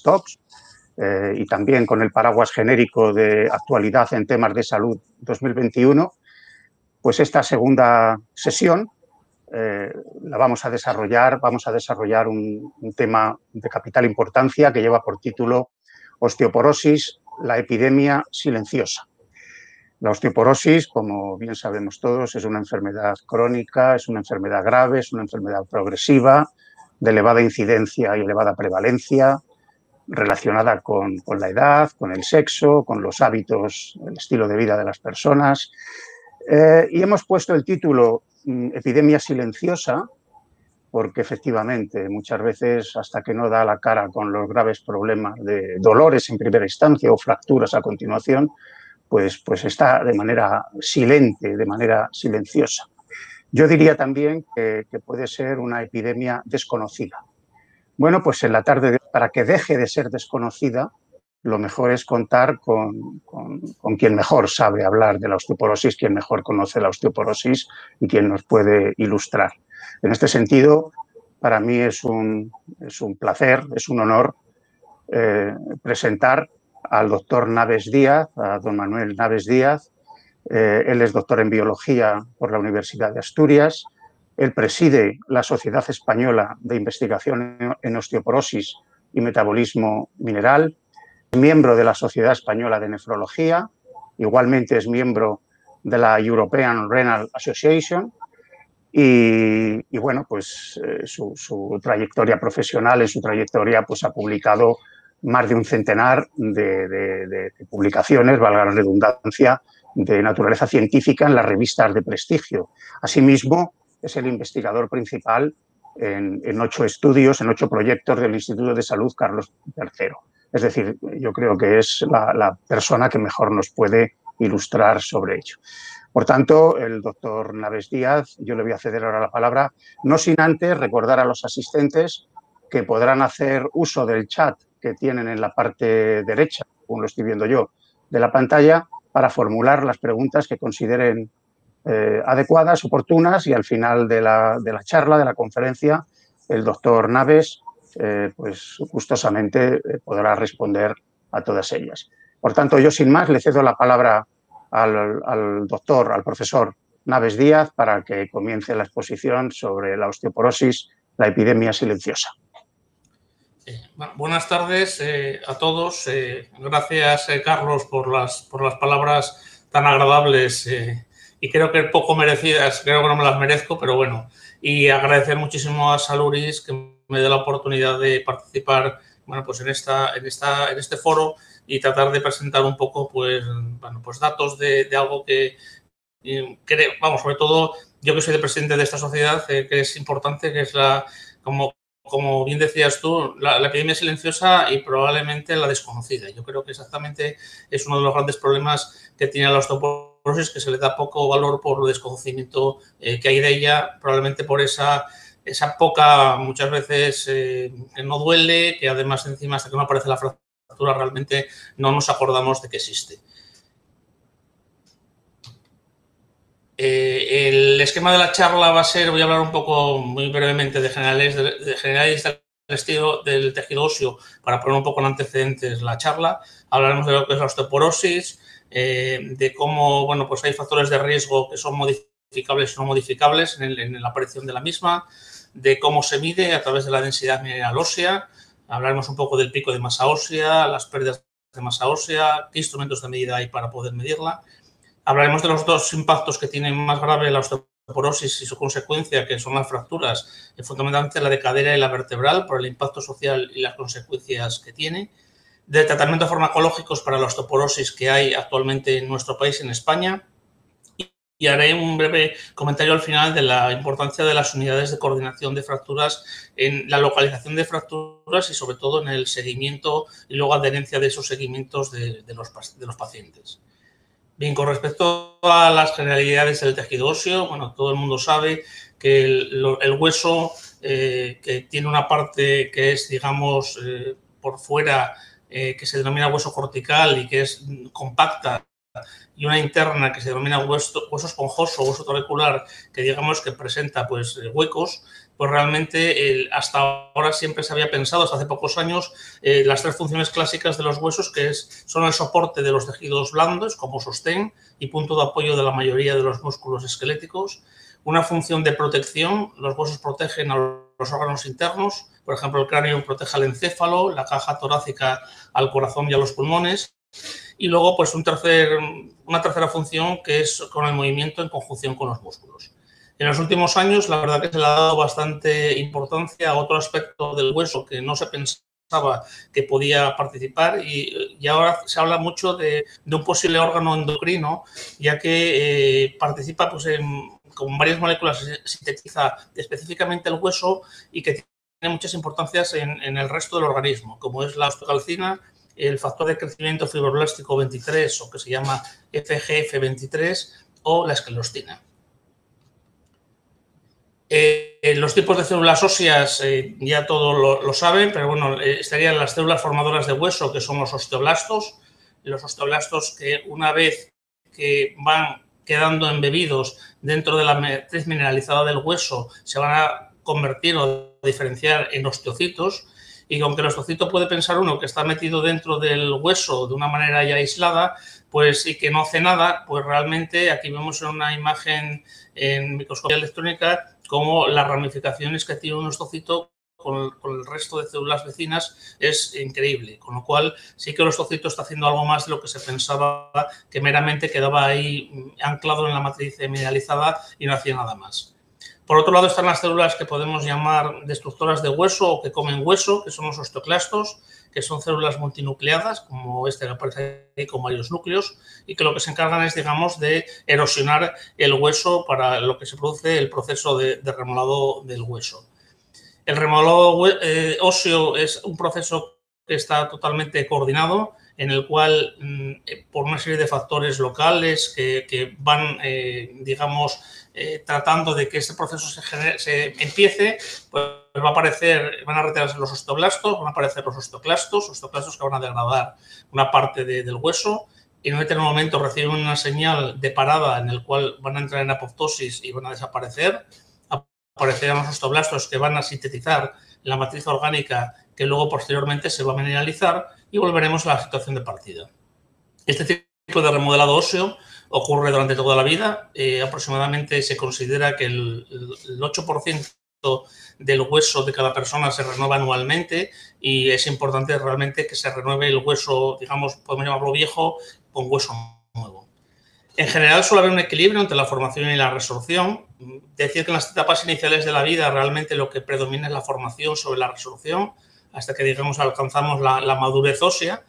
Talks, y también con el paraguas genérico de actualidad en temas de salud 2021, pues esta segunda sesión la vamos a desarrollar un tema de capital importancia que lleva por título Osteoporosis, la epidemia silenciosa. La osteoporosis, como bien sabemos todos, es una enfermedad crónica, es una enfermedad grave, es una enfermedad progresiva, de elevada incidencia y elevada prevalencia, relacionada con la edad, con el sexo, con los hábitos, el estilo de vida de las personas. Y hemos puesto el título Epidemia silenciosa porque efectivamente muchas veces hasta que no da la cara con los graves problemas de dolores en primera instancia o fracturas a continuación, pues está de manera silente, de manera silenciosa. Yo diría también que puede ser una epidemia desconocida. Bueno, pues en la tarde, para que deje de ser desconocida, lo mejor es contar con quien mejor sabe hablar de la osteoporosis, quien mejor conoce la osteoporosis y quien nos puede ilustrar. En este sentido, para mí es un placer, es un honor presentar al doctor Naves Díaz, a don Manuel Naves Díaz. Él es doctor en biología por la Universidad de Asturias. Él preside la Sociedad Española de Investigación en Osteoporosis y Metabolismo Mineral. Es miembro de la Sociedad Española de Nefrología. Igualmente es miembro de la European Renal Association. Y bueno, pues su trayectoria profesional, en su trayectoria, pues ha publicado más de un centenar de publicaciones, valga la redundancia, de naturaleza científica en las revistas de prestigio. Asimismo, es el investigador principal en 8 estudios, en 8 proyectos del Instituto de Salud Carlos III. Es decir, yo creo que es la persona que mejor nos puede ilustrar sobre ello. Por tanto, el doctor Naves Díaz, yo le voy a ceder ahora la palabra, no sin antes recordar a los asistentes que podrán hacer uso del chat que tienen en la parte derecha, como lo estoy viendo yo, de la pantalla, para formular las preguntas que consideren adecuadas, oportunas, y al final de la charla, de la conferencia, el doctor Naves pues gustosamente podrá responder a todas ellas. Por tanto, yo sin más le cedo la palabra al doctor, al profesor Naves Díaz, para que comience la exposición sobre la osteoporosis, la epidemia silenciosa. Bueno, buenas tardes a todos. Gracias, Carlos, por las palabras tan agradables y creo que poco merecidas, creo que no me las merezco, pero bueno. Y agradecer muchísimo a Saluris que me dé la oportunidad de participar, bueno, pues en este foro y tratar de presentar un poco, pues, bueno, pues datos de algo que creo, vamos, sobre todo yo que soy el presidente de esta sociedad, que es importante, que es como bien decías tú, la epidemia silenciosa y probablemente la desconocida. Yo creo que exactamente es uno de los grandes problemas que tiene la osteoporosis, que se le da poco valor por el desconocimiento que hay de ella, probablemente por esa poca, muchas veces, que no duele, que además encima hasta que no aparece la fractura realmente no nos acordamos de que existe. El esquema de la charla va a ser, voy a hablar un poco muy brevemente de generales del estilo del tejido óseo para poner un poco en antecedentes la charla. Hablaremos de lo que es la osteoporosis, de cómo, bueno, pues hay factores de riesgo que son modificables y no modificables en la aparición de la misma, de cómo se mide a través de la densidad mineral ósea. Hablaremos un poco del pico de masa ósea, las pérdidas de masa ósea, qué instrumentos de medida hay para poder medirla. Hablaremos de los 2 impactos que tienen más grave la osteoporosis y su consecuencia, que son las fracturas, fundamentalmente la de cadera y la vertebral, por el impacto social y las consecuencias que tiene. De tratamientos farmacológicos para la osteoporosis que hay actualmente en nuestro país, en España. Y haré un breve comentario al final de la importancia de las unidades de coordinación de fracturas en la localización de fracturas y sobre todo en el seguimiento y luego adherencia de esos seguimientos de los pacientes. Bien, con respecto a las generalidades del tejido óseo, bueno, todo el mundo sabe que el hueso, que tiene una parte que es, digamos, por fuera, que se denomina hueso cortical y que es compacta, y una interna que se denomina hueso esponjoso, hueso trabecular, que digamos que presenta pues huecos, pues realmente hasta ahora siempre se había pensado, hasta hace pocos años, las tres funciones clásicas de los huesos, que son el soporte de los tejidos blandos como sostén y punto de apoyo de la mayoría de los músculos esqueléticos, una función de protección, los huesos protegen a los órganos internos, por ejemplo, el cráneo protege al encéfalo, la caja torácica al corazón y a los pulmones, y luego pues una tercera función que es con el movimiento en conjunción con los músculos. En los últimos años, la verdad que se le ha dado bastante importancia a otro aspecto del hueso que no se pensaba que podía participar y ahora se habla mucho de un posible órgano endocrino, ya que participa pues, con varias moléculas, sintetiza específicamente el hueso y que tiene muchas importancias en el resto del organismo, como es la osteocalcina, el factor de crecimiento fibroblástico 23, o que se llama FGF23, o la esclerostina. Los tipos de células óseas ya todos lo saben, pero bueno, estarían las células formadoras de hueso, que son los osteoblastos. Los osteoblastos que una vez que van quedando embebidos dentro de la matriz mineralizada del hueso se van a convertir o diferenciar en osteocitos. Y aunque el osteocito puede pensar uno que está metido dentro del hueso de una manera ya aislada, pues y que no hace nada, pues realmente aquí vemos en una imagen en microscopía electrónica como las ramificaciones que tiene un osteocito con el resto de células vecinas es increíble, con lo cual sí que el osteocito está haciendo algo más de lo que se pensaba, que meramente quedaba ahí anclado en la matriz mineralizada y no hacía nada más. Por otro lado están las células que podemos llamar destructoras de hueso o que comen hueso, que son los osteoclastos, que son células multinucleadas, como este que aparece ahí con varios núcleos, y que lo que se encargan es, digamos, de erosionar el hueso para lo que se produce el proceso de remodelado del hueso. El remodelado óseo es un proceso que está totalmente coordinado, en el cual, por una serie de factores locales que van, digamos, tratando de que este proceso se empiece, pues van a retirarse los osteoblastos, van a aparecer los osteoclastos que van a degradar una parte del hueso y en un determinado momento reciben una señal de parada en el cual van a entrar en apoptosis y van a desaparecer. Aparecerán los osteoblastos que van a sintetizar la matriz orgánica que luego posteriormente se va a mineralizar y volveremos a la situación de partida. Este tipo de remodelado óseo ocurre durante toda la vida. Aproximadamente se considera que el 8% del hueso de cada persona se renueva anualmente y es importante realmente que se renueve el hueso, digamos, podemos llamarlo viejo, con hueso nuevo. En general suele haber un equilibrio entre la formación y la resorción. Decir que en las etapas iniciales de la vida realmente lo que predomina es la formación sobre la resorción hasta que, digamos, alcanzamos la madurez ósea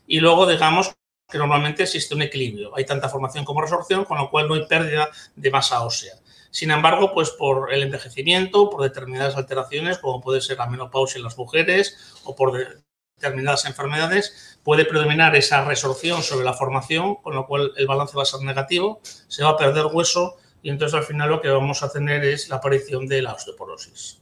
y luego, digamos, que normalmente existe un equilibrio. Hay tanta formación como resorción, con lo cual no hay pérdida de masa ósea. Sin embargo, pues por el envejecimiento, por determinadas alteraciones, como puede ser la menopausia en las mujeres o por determinadas enfermedades, puede predominar esa resorción sobre la formación, con lo cual el balance va a ser negativo, se va a perder hueso y entonces al final lo que vamos a tener es la aparición de la osteoporosis.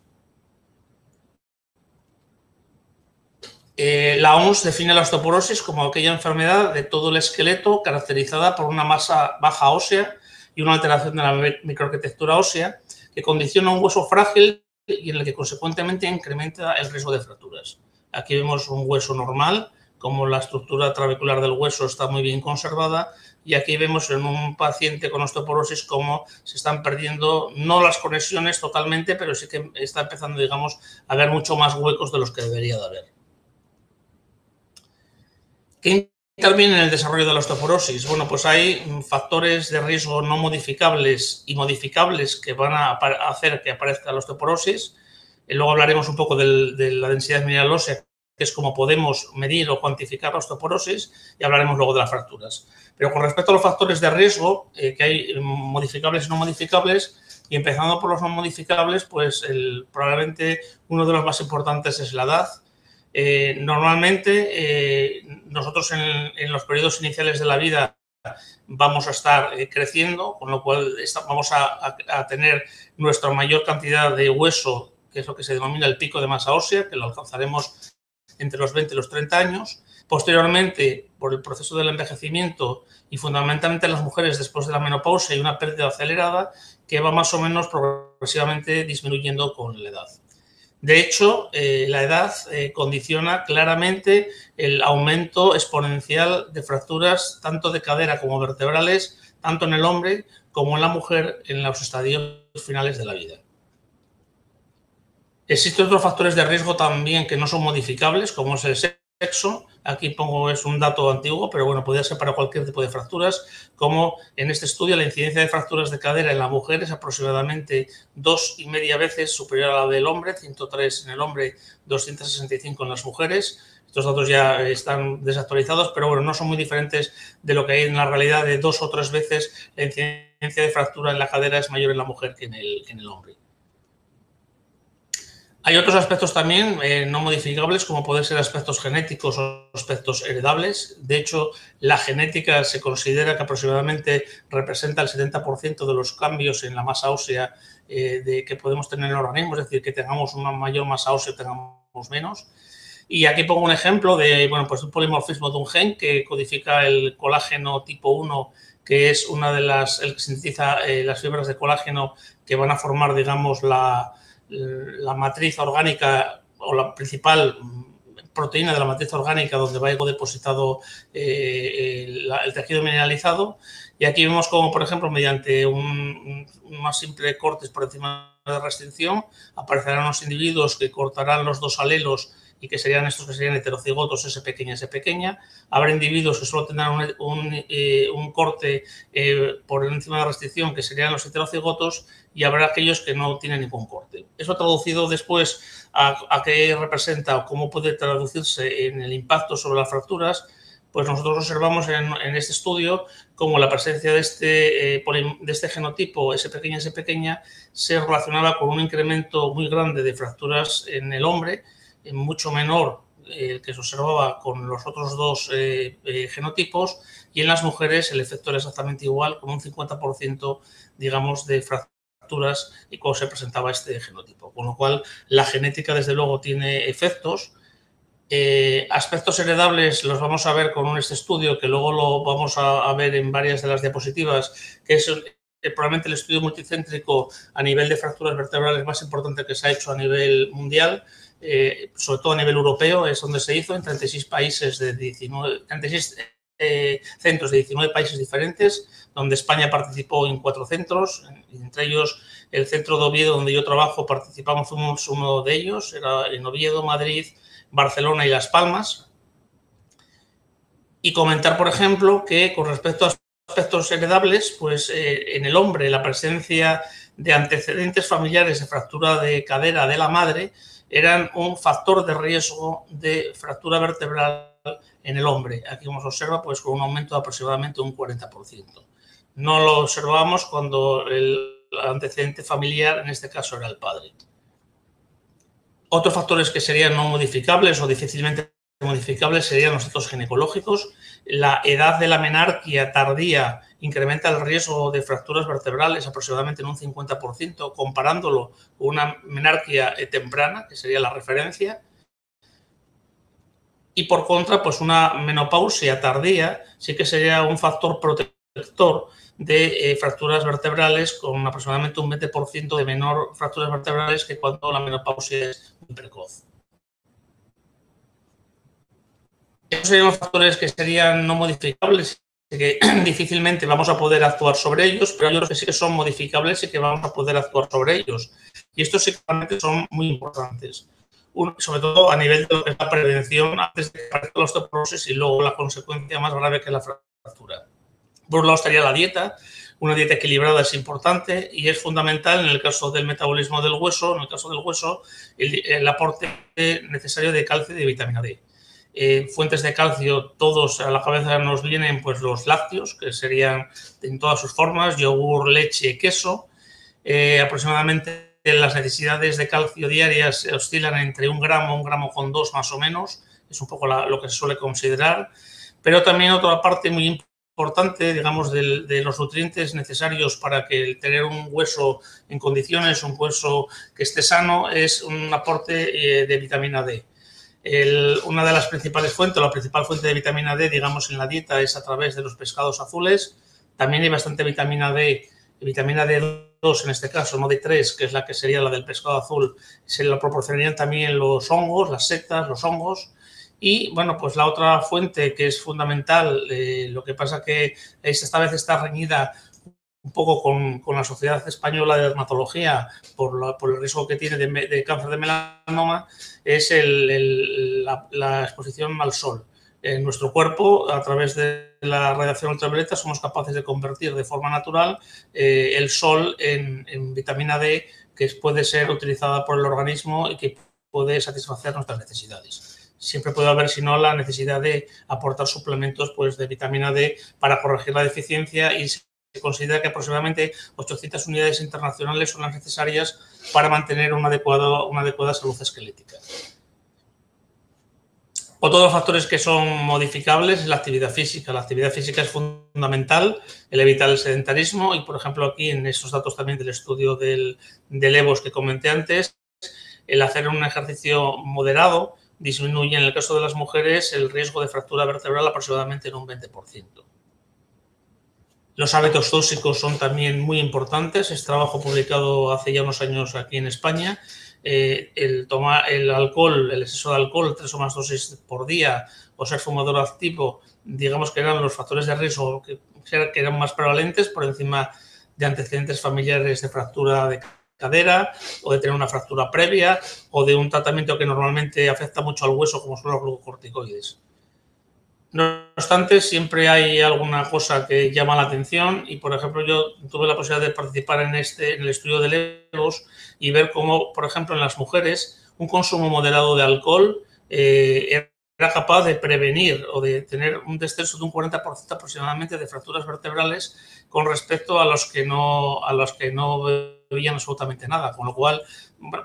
La OMS define la osteoporosis como aquella enfermedad de todo el esqueleto caracterizada por una masa baja ósea y una alteración de la microarquitectura ósea que condiciona un hueso frágil y en el que consecuentemente incrementa el riesgo de fracturas. Aquí vemos un hueso normal, como la estructura trabecular del hueso está muy bien conservada, y aquí vemos en un paciente con osteoporosis cómo se están perdiendo, no las conexiones totalmente, pero sí que está empezando, digamos, a haber mucho más huecos de los que debería de haber. ¿Qué interviene en el desarrollo de la osteoporosis? Bueno, pues hay factores de riesgo no modificables y modificables que van a hacer que aparezca la osteoporosis. Luego hablaremos un poco de la densidad mineral ósea, que es cómo podemos medir o cuantificar la osteoporosis, y hablaremos luego de las fracturas. Pero con respecto a los factores de riesgo, que hay modificables y no modificables, y empezando por los no modificables, pues probablemente uno de los más importantes es la edad. Normalmente nosotros en los periodos iniciales de la vida vamos a estar creciendo, con lo cual vamos a tener nuestra mayor cantidad de hueso, que es lo que se denomina el pico de masa ósea, que lo alcanzaremos entre los 20 y los 30 años, Posteriormente, por el proceso del envejecimiento y fundamentalmente en las mujeres después de la menopausia, hay una pérdida acelerada que va más o menos progresivamente disminuyendo con la edad. De hecho, la edad condiciona claramente el aumento exponencial de fracturas tanto de cadera como vertebrales, tanto en el hombre como en la mujer en los estadios finales de la vida. Existen otros factores de riesgo también que no son modificables, como es el sexo. Aquí pongo, es un dato antiguo, pero bueno, podría ser para cualquier tipo de fracturas, como en este estudio la incidencia de fracturas de cadera en la mujer es aproximadamente 2,5 veces superior a la del hombre, 103 en el hombre, 265 en las mujeres. Estos datos ya están desactualizados, pero bueno, no son muy diferentes de lo que hay en la realidad, de 2 o 3 veces la incidencia de fractura en la cadera es mayor en la mujer que en el hombre. Hay otros aspectos también no modificables, como pueden ser aspectos genéticos o aspectos heredables. De hecho, la genética se considera que aproximadamente representa el 70% de los cambios en la masa ósea que podemos tener en el organismo, es decir, que tengamos una mayor masa ósea o tengamos menos. Y aquí pongo un ejemplo de un polimorfismo de un gen que codifica el colágeno tipo 1, que es una de el que sintetiza las fibras de colágeno que van a formar, digamos, la matriz orgánica o la principal proteína de la matriz orgánica donde va depositado el tejido mineralizado. Y aquí vemos como, por ejemplo, mediante un más simple cortes por encima de restricción, aparecerán unos individuos que cortarán los dos alelos y que serían estos que serían heterocigotos S pequeña, S pequeña. Habrá individuos que solo tendrán un corte por encima de restricción, que serían los heterocigotos, y habrá aquellos que no tienen ningún corte. Eso traducido después a qué representa o cómo puede traducirse en el impacto sobre las fracturas, pues nosotros observamos en este estudio cómo la presencia de este genotipo S pequeña se relacionaba con un incremento muy grande de fracturas en el hombre, mucho menor el que se observaba con los otros dos genotipos, y en las mujeres el efecto era exactamente igual, con un 50%, digamos, de fracturas y cómo se presentaba este genotipo. Con lo cual, la genética, desde luego, tiene efectos. Aspectos heredables los vamos a ver con este estudio, que luego lo vamos a ver en varias de las diapositivas, que es probablemente el estudio multicéntrico a nivel de fracturas vertebrales más importante que se ha hecho a nivel mundial. Sobre todo a nivel europeo, es donde se hizo en 36 países de 36 centros de 19 países diferentes, donde España participó en 4 centros, entre ellos el centro de Oviedo, donde yo trabajo, fuimos uno de ellos, era en Oviedo, Madrid, Barcelona y Las Palmas. Y comentar, por ejemplo, que con respecto a aspectos heredables, pues en el hombre la presencia de antecedentes familiares de fractura de cadera de la madre eran un factor de riesgo de fractura vertebral en el hombre. Aquí como se observa, pues con un aumento de aproximadamente un 40%. No lo observamos cuando el antecedente familiar, en este caso, era el padre. Otros factores que serían no modificables o difícilmente modificables serían los datos ginecológicos. La edad de la menarquia tardía incrementa el riesgo de fracturas vertebrales aproximadamente en un 50%, comparándolo con una menarquia temprana, que sería la referencia. Y por contra, pues una menopausia tardía sí que sería un factor protector de fracturas vertebrales, con aproximadamente un 20% de menor fracturas vertebrales que cuando la menopausia es muy precoz. Esos serían los factores que serían no modificables y que difícilmente vamos a poder actuar sobre ellos, pero hay otros que sí que son modificables y que vamos a poder actuar sobre ellos. Y estos sí que son muy importantes. Sobre todo a nivel de lo que es la prevención antes de que aparezca la osteoporosis y luego la consecuencia más grave que la fractura. Por un lado estaría la dieta. Una dieta equilibrada es importante y es fundamental en el caso del metabolismo del hueso, en el caso del hueso, el aporte necesario de calcio y de vitamina D. Fuentes de calcio, todos a la cabeza nos vienen pues los lácteos, que serían en todas sus formas, yogur, leche, queso. Aproximadamente las necesidades de calcio diarias oscilan entre 1 gramo, 1,2 gramos más o menos, es un poco lo que se suele considerar. Pero también otra parte muy importante, digamos, de los nutrientes necesarios para que tener un hueso en condiciones, un hueso que esté sano, es un aporte de vitamina D. Una de las principales fuentes, la principal fuente de vitamina D, digamos, en la dieta es a través de los pescados azules. También hay bastante vitamina D2 en este caso, no D3, que es la que sería la del pescado azul. Se la proporcionarían también los hongos, las setas, los hongos. Y, bueno, pues la otra fuente que es fundamental, lo que pasa que esta vez está reñida un poco con la Sociedad Española de Dermatología por el riesgo que tiene de cáncer de melanoma, es la exposición al sol. En nuestro cuerpo, a través de la radiación ultravioleta, somos capaces de convertir de forma natural el sol en vitamina D, que puede ser utilizada por el organismo y que puede satisfacer nuestras necesidades. Siempre puede haber, si no, la necesidad de aportar suplementos pues, de vitamina D para corregir la deficiencia, y se considera que aproximadamente 800 unidades internacionales son las necesarias para mantener una adecuada salud esquelética. Otro de los factores que son modificables es la actividad física. La actividad física es fundamental, el evitar el sedentarismo, y, por ejemplo, aquí en estos datos también del estudio del EVOS que comenté antes, el hacer un ejercicio moderado disminuye, en el caso de las mujeres, el riesgo de fractura vertebral aproximadamente en un 20%. Los hábitos tóxicos son también muy importantes. Este trabajo publicado hace ya unos años aquí en España. El alcohol, el exceso de alcohol, 3 o más dosis por día, o ser fumador activo, digamos que eran los factores de riesgo que eran más prevalentes por encima de antecedentes familiares de fractura de cadera, o de tener una fractura previa, o de un tratamiento que normalmente afecta mucho al hueso, como son los glucocorticoides. No obstante, siempre hay alguna cosa que llama la atención, y, por ejemplo, yo tuve la posibilidad de participar en el estudio de EVOS y ver cómo, por ejemplo, en las mujeres un consumo moderado de alcohol era capaz de prevenir o de tener un descenso de un 40% aproximadamente de fracturas vertebrales con respecto a los que no bebían absolutamente nada. Con lo cual,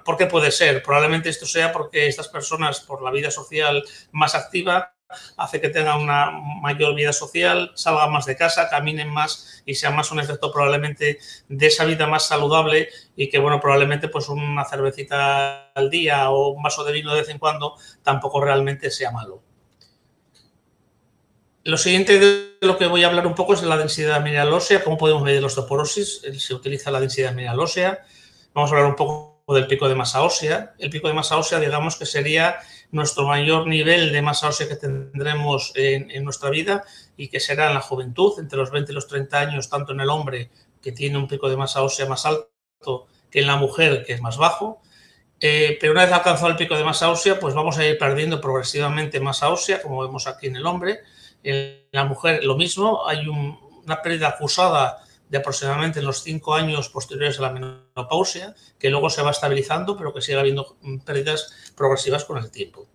¿por qué puede ser? Probablemente esto sea porque estas personas, por la vida social más activa, hace que tengan una mayor vida social, salgan más de casa, caminen más y sea más un efecto probablemente de esa vida más saludable, y que, bueno, probablemente pues una cervecita al día o un vaso de vino de vez en cuando tampoco realmente sea malo. Lo siguiente de lo que voy a hablar un poco es de la densidad mineral ósea, cómo podemos medir la osteoporosis. Se utiliza la densidad mineral ósea. Vamos a hablar un poco del pico de masa ósea. El pico de masa ósea, digamos que sería nuestro mayor nivel de masa ósea que tendremos en nuestra vida, y que será en la juventud, entre los 20 y los 30 años, tanto en el hombre, que tiene un pico de masa ósea más alto, que en la mujer, que es más bajo. Pero una vez alcanzado el pico de masa ósea, pues vamos a ir perdiendo progresivamente masa ósea, como vemos aquí en el hombre. En la mujer lo mismo, hay una pérdida acusada de aproximadamente en los 5 años posteriores a la menopausia, que luego se va estabilizando, pero que sigue habiendo pérdidas progresivas con el tiempo.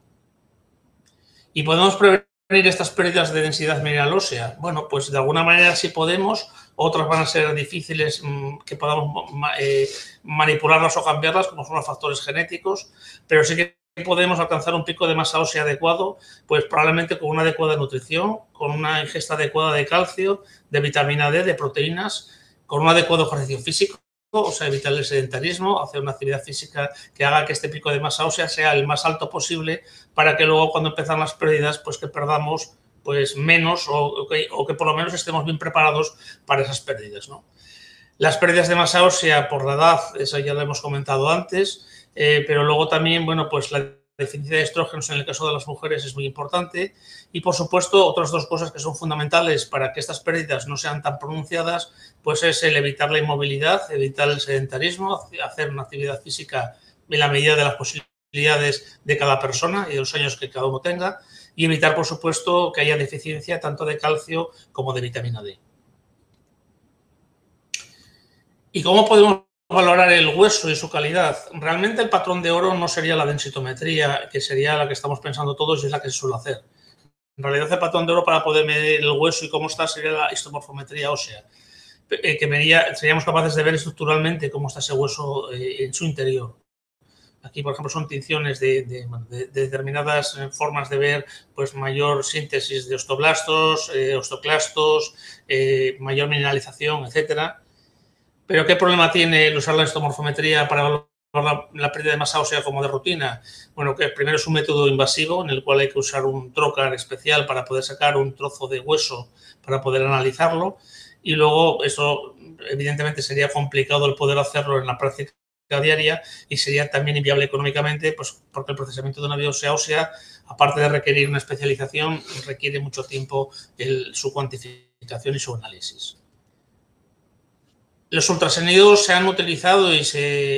¿Y podemos prevenir estas pérdidas de densidad mineral ósea? Bueno, pues de alguna manera sí podemos. Otras van a ser difíciles que podamos manipularlas o cambiarlas, como son los factores genéticos, pero sí que podemos alcanzar un pico de masa ósea adecuado, pues probablemente con una adecuada nutrición, con una ingesta adecuada de calcio, de vitamina D, de proteínas, con un adecuado ejercicio físico, o sea, evitar el sedentarismo, hacer una actividad física que haga que este pico de masa ósea sea el más alto posible, para que luego, cuando empiezan las pérdidas, pues que perdamos pues menos, o que por lo menos estemos bien preparados para esas pérdidas, ¿no? Las pérdidas de masa ósea por la edad, eso ya lo hemos comentado antes, pero luego también, bueno, pues la deficiencia de estrógenos en el caso de las mujeres es muy importante, y, por supuesto, otras dos cosas que son fundamentales para que estas pérdidas no sean tan pronunciadas, pues es el evitar la inmovilidad, evitar el sedentarismo, hacer una actividad física en la medida de las posibilidades de cada persona y de los años que cada uno tenga, y evitar, por supuesto, que haya deficiencia tanto de calcio como de vitamina D. ¿Y cómo podemos valorar el hueso y su calidad? Realmente el patrón de oro no sería la densitometría, que sería la que estamos pensando todos y es la que se suele hacer. En realidad, el patrón de oro para poder medir el hueso y cómo está sería la histomorfometría ósea, que seríamos capaces de ver estructuralmente cómo está ese hueso en su interior. Aquí, por ejemplo, son tinciones de determinadas formas de ver, pues mayor síntesis de osteoblastos, osteoclastos, mayor mineralización, etcétera. Pero ¿qué problema tiene el usar la histomorfometría para la pérdida de masa ósea como de rutina? Bueno, que primero es un método invasivo en el cual hay que usar un trocar especial para poder sacar un trozo de hueso para poder analizarlo, y luego eso evidentemente sería complicado el poder hacerlo en la práctica diaria y sería también inviable económicamente, pues porque el procesamiento de una biopsia ósea, aparte de requerir una especialización, requiere mucho tiempo su cuantificación y su análisis. Los ultrasonidos se han utilizado y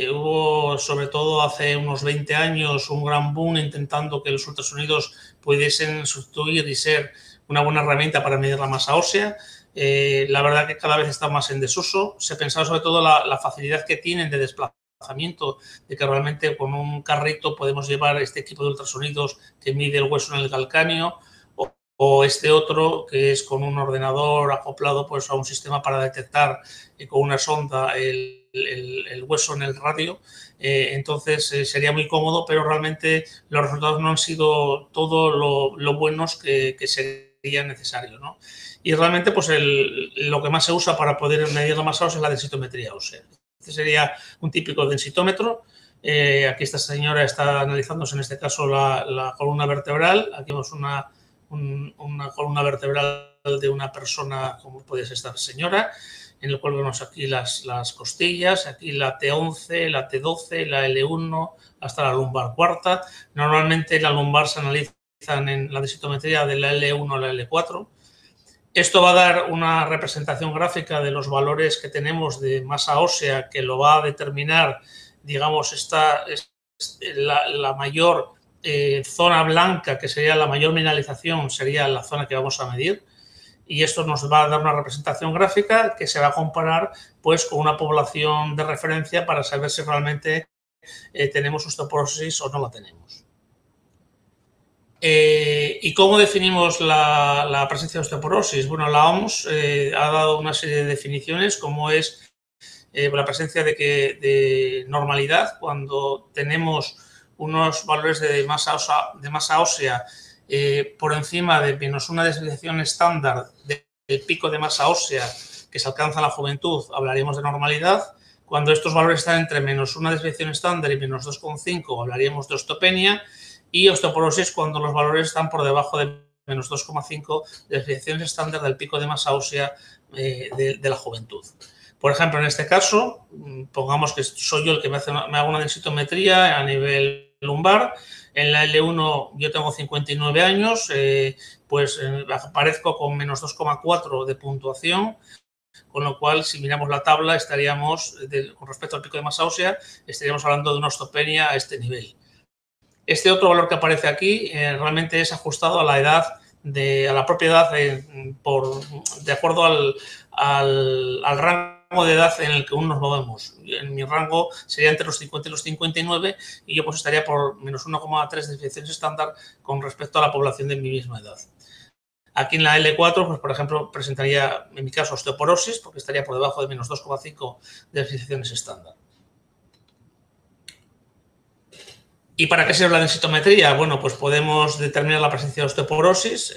hubo, sobre todo hace unos 20 años, un gran boom intentando que los ultrasonidos pudiesen sustituir y ser una buena herramienta para medir la masa ósea. La verdad que cada vez está más en desuso. Se pensaba sobre todo la facilidad que tienen de desplazamiento, de que realmente con un carrito podemos llevar este equipo de ultrasonidos que mide el hueso en el calcáneo, o este otro que es con un ordenador acoplado pues a un sistema para detectar con una sonda el hueso en el radio. Entonces sería muy cómodo, pero realmente los resultados no han sido todo lo buenos que sería necesario, ¿no? Y realmente pues lo que más se usa para poder medir la masa ósea es la densitometría ósea. Este sería un típico densitómetro. Aquí esta señora está analizándose en este caso la columna vertebral. Aquí vemos una columna vertebral de una persona como puede ser esta señora, en el cual vemos aquí las costillas, aquí la T11, la T12, la L1, hasta la lumbar cuarta. Normalmente la lumbar se analizan en la densitometría de la L1 a la L4. Esto va a dar una representación gráfica de los valores que tenemos de masa ósea, que lo va a determinar, digamos, esta es la mayor zona blanca, que sería la mayor mineralización, sería la zona que vamos a medir, y esto nos va a dar una representación gráfica que se va a comparar pues con una población de referencia para saber si realmente tenemos osteoporosis o no la tenemos. ¿Y cómo definimos la presencia de osteoporosis? Bueno, la OMS ha dado una serie de definiciones, como es la presencia de normalidad, cuando tenemos unos valores de masa ósea por encima de menos una desviación estándar del pico de masa ósea que se alcanza en la juventud, hablaríamos de normalidad. Cuando estos valores están entre menos una desviación estándar y menos 2,5, hablaríamos de osteopenia. Y osteoporosis cuando los valores están por debajo de menos 2,5 desviaciones estándar del pico de masa ósea de la juventud. Por ejemplo, en este caso, pongamos que soy yo el que me hago una densitometría a nivel lumbar. En la L1 yo tengo 59 años, pues aparezco con menos 2,4 de puntuación, con lo cual, si miramos la tabla, estaríamos, con respecto al pico de masa ósea, estaríamos hablando de una osteopenia a este nivel. Este otro valor que aparece aquí realmente es ajustado a la edad, a la propia edad, de acuerdo al rango de edad en el que uno nos movemos. En mi rango sería entre los 50 y los 59 y yo pues estaría por menos 1,3 desviaciones estándar con respecto a la población de mi misma edad. Aquí en la L4, pues por ejemplo, presentaría en mi caso osteoporosis porque estaría por debajo de menos 2,5 desviaciones estándar. ¿Y para qué sirve la densitometría? Bueno, pues podemos determinar la presencia de osteoporosis.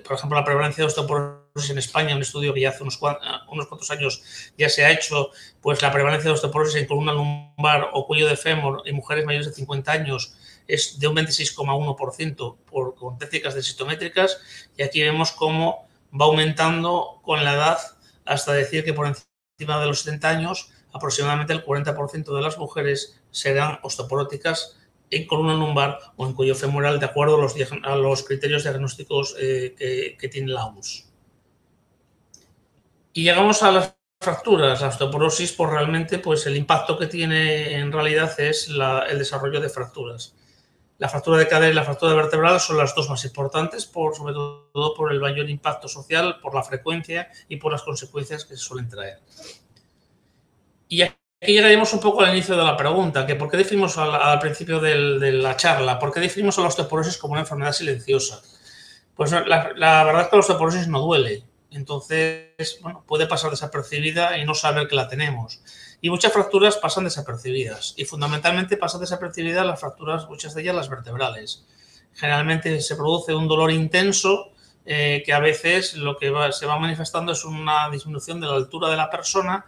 Por ejemplo, la prevalencia de osteoporosis en España, un estudio que ya hace unos cuantos años ya se ha hecho, pues la prevalencia de osteoporosis en columna lumbar o cuello de fémur en mujeres mayores de 50 años es de un 26,1% con técnicas densitométricas, y aquí vemos cómo va aumentando con la edad hasta decir que por encima de los 70 años aproximadamente el 40% de las mujeres serán osteoporóticas en columna lumbar o en cuello femoral, de acuerdo a los criterios diagnósticos que tiene la OMS. Y llegamos a las fracturas. La osteoporosis, pues realmente pues el impacto que tiene en realidad es el desarrollo de fracturas. La fractura de cadera y la fractura vertebral son las dos más importantes, sobre todo por el mayor impacto social, por la frecuencia y por las consecuencias que se suelen traer. Y aquí llegaremos un poco al inicio de la pregunta, que ¿por qué definimos al principio de la charla? ¿Por qué definimos a la osteoporosis como una enfermedad silenciosa? Pues la verdad es que la osteoporosis no duele, entonces bueno, puede pasar desapercibida y no saber que la tenemos. Y muchas fracturas pasan desapercibidas y fundamentalmente pasan desapercibidas las fracturas, muchas de ellas las vertebrales. Generalmente se produce un dolor intenso que a veces lo que se va manifestando es una disminución de la altura de la persona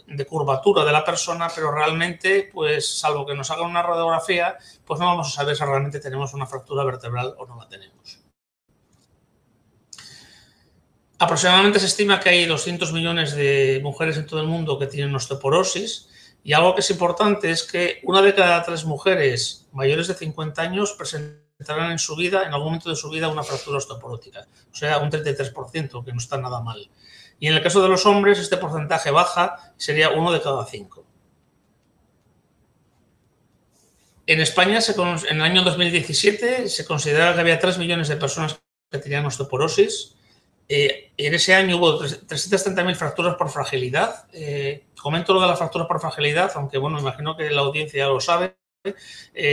de curvatura de la persona, pero realmente, pues salvo que nos hagan una radiografía, pues no vamos a saber si realmente tenemos una fractura vertebral o no la tenemos. Aproximadamente se estima que hay 200 millones de mujeres en todo el mundo que tienen osteoporosis, y algo que es importante es que 1 de cada 3 mujeres mayores de 50 años presentarán en su vida, en algún momento de su vida, una fractura osteoporótica, o sea, un 33%, que no está nada mal. Y en el caso de los hombres, este porcentaje baja, sería 1 de cada 5. En España, en el año 2017, se consideraba que había 3 millones de personas que tenían osteoporosis. En ese año hubo 330.000 fracturas por fragilidad. Comento lo de las fracturas por fragilidad, aunque bueno, imagino que la audiencia ya lo sabe.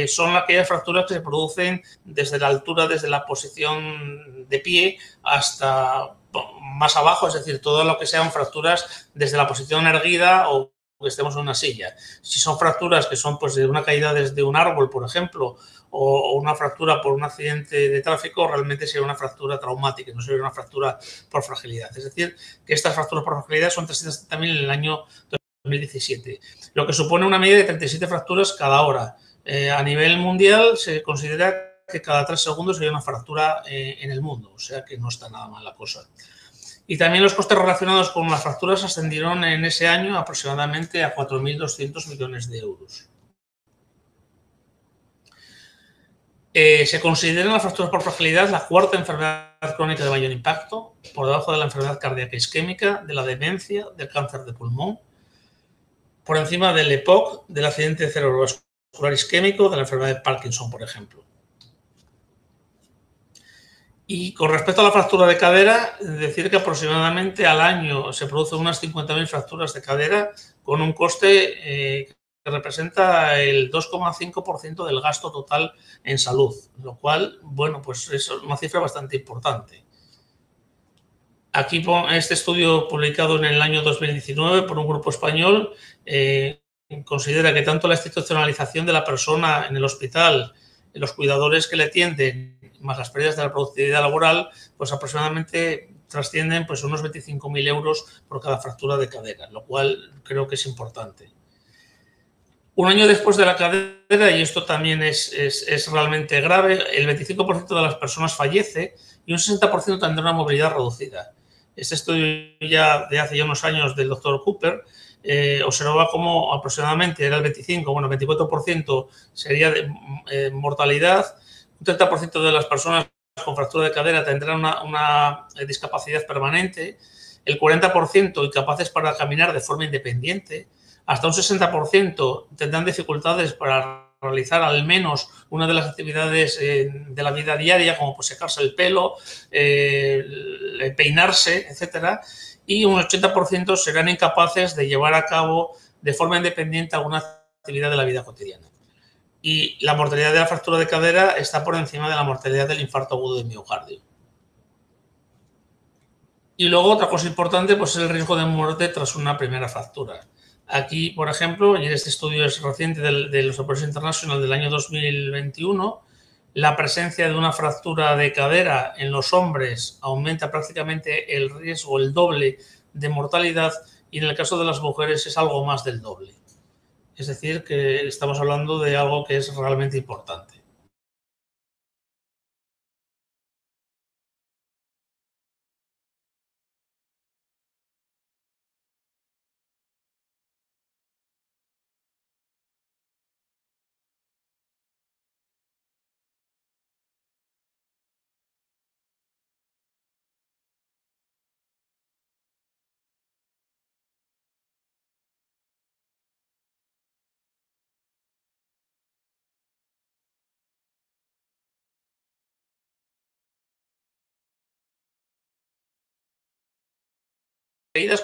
Son aquellas fracturas que se producen desde la altura, desde la posición de pie hasta más abajo, es decir, todo lo que sean fracturas desde la posición erguida o que estemos en una silla. Si son fracturas que son pues de una caída desde un árbol, por ejemplo, o una fractura por un accidente de tráfico, realmente sería una fractura traumática, no sería una fractura por fragilidad. Es decir, que estas fracturas por fragilidad son 370.000 en el año 2017, lo que supone una media de 37 fracturas cada hora. A nivel mundial se considera que cada 3 segundos hay una fractura en el mundo, o sea que no está nada mal la cosa. Y también los costes relacionados con las fracturas ascendieron en ese año aproximadamente a 4.200 millones de euros. Se considera las fracturas por fragilidad la cuarta enfermedad crónica de mayor impacto, por debajo de la enfermedad cardíaca isquémica, de la demencia, del cáncer de pulmón, por encima del EPOC, del accidente cerebrovascular isquémico, de la enfermedad de Parkinson, por ejemplo. Y con respecto a la fractura de cadera, decir que aproximadamente al año se producen unas 50.000 fracturas de cadera con un coste que representa el 2,5% del gasto total en salud, lo cual, bueno, pues es una cifra bastante importante. Aquí este estudio publicado en el año 2019 por un grupo español considera que tanto la institucionalización de la persona en el hospital, los cuidadores que le atienden, más las pérdidas de la productividad laboral, pues aproximadamente trascienden pues unos 25.000 euros por cada fractura de cadera, lo cual creo que es importante. Un año después de la cadera, y esto también es realmente grave, el 25% de las personas fallece y un 60% tendrá una movilidad reducida. Este estudio ya de hace ya unos años del doctor Cooper observaba cómo aproximadamente era el 24% sería de mortalidad, un 30% de las personas con fractura de cadera tendrán una discapacidad permanente, el 40% incapaces para caminar de forma independiente, hasta un 60% tendrán dificultades para realizar al menos una de las actividades de la vida diaria, como pues secarse el pelo, peinarse, etcétera, y un 80% serán incapaces de llevar a cabo de forma independiente alguna actividad de la vida cotidiana. Y la mortalidad de la fractura de cadera está por encima de la mortalidad del infarto agudo de miocardio. Y luego otra cosa importante pues es el riesgo de muerte tras una primera fractura. Aquí, por ejemplo, y este estudio es reciente del Osteoporosis International del año 2021, la presencia de una fractura de cadera en los hombres aumenta prácticamente el riesgo, el doble de mortalidad, y en el caso de las mujeres es algo más del doble. Es decir, que estamos hablando de algo que es realmente importante.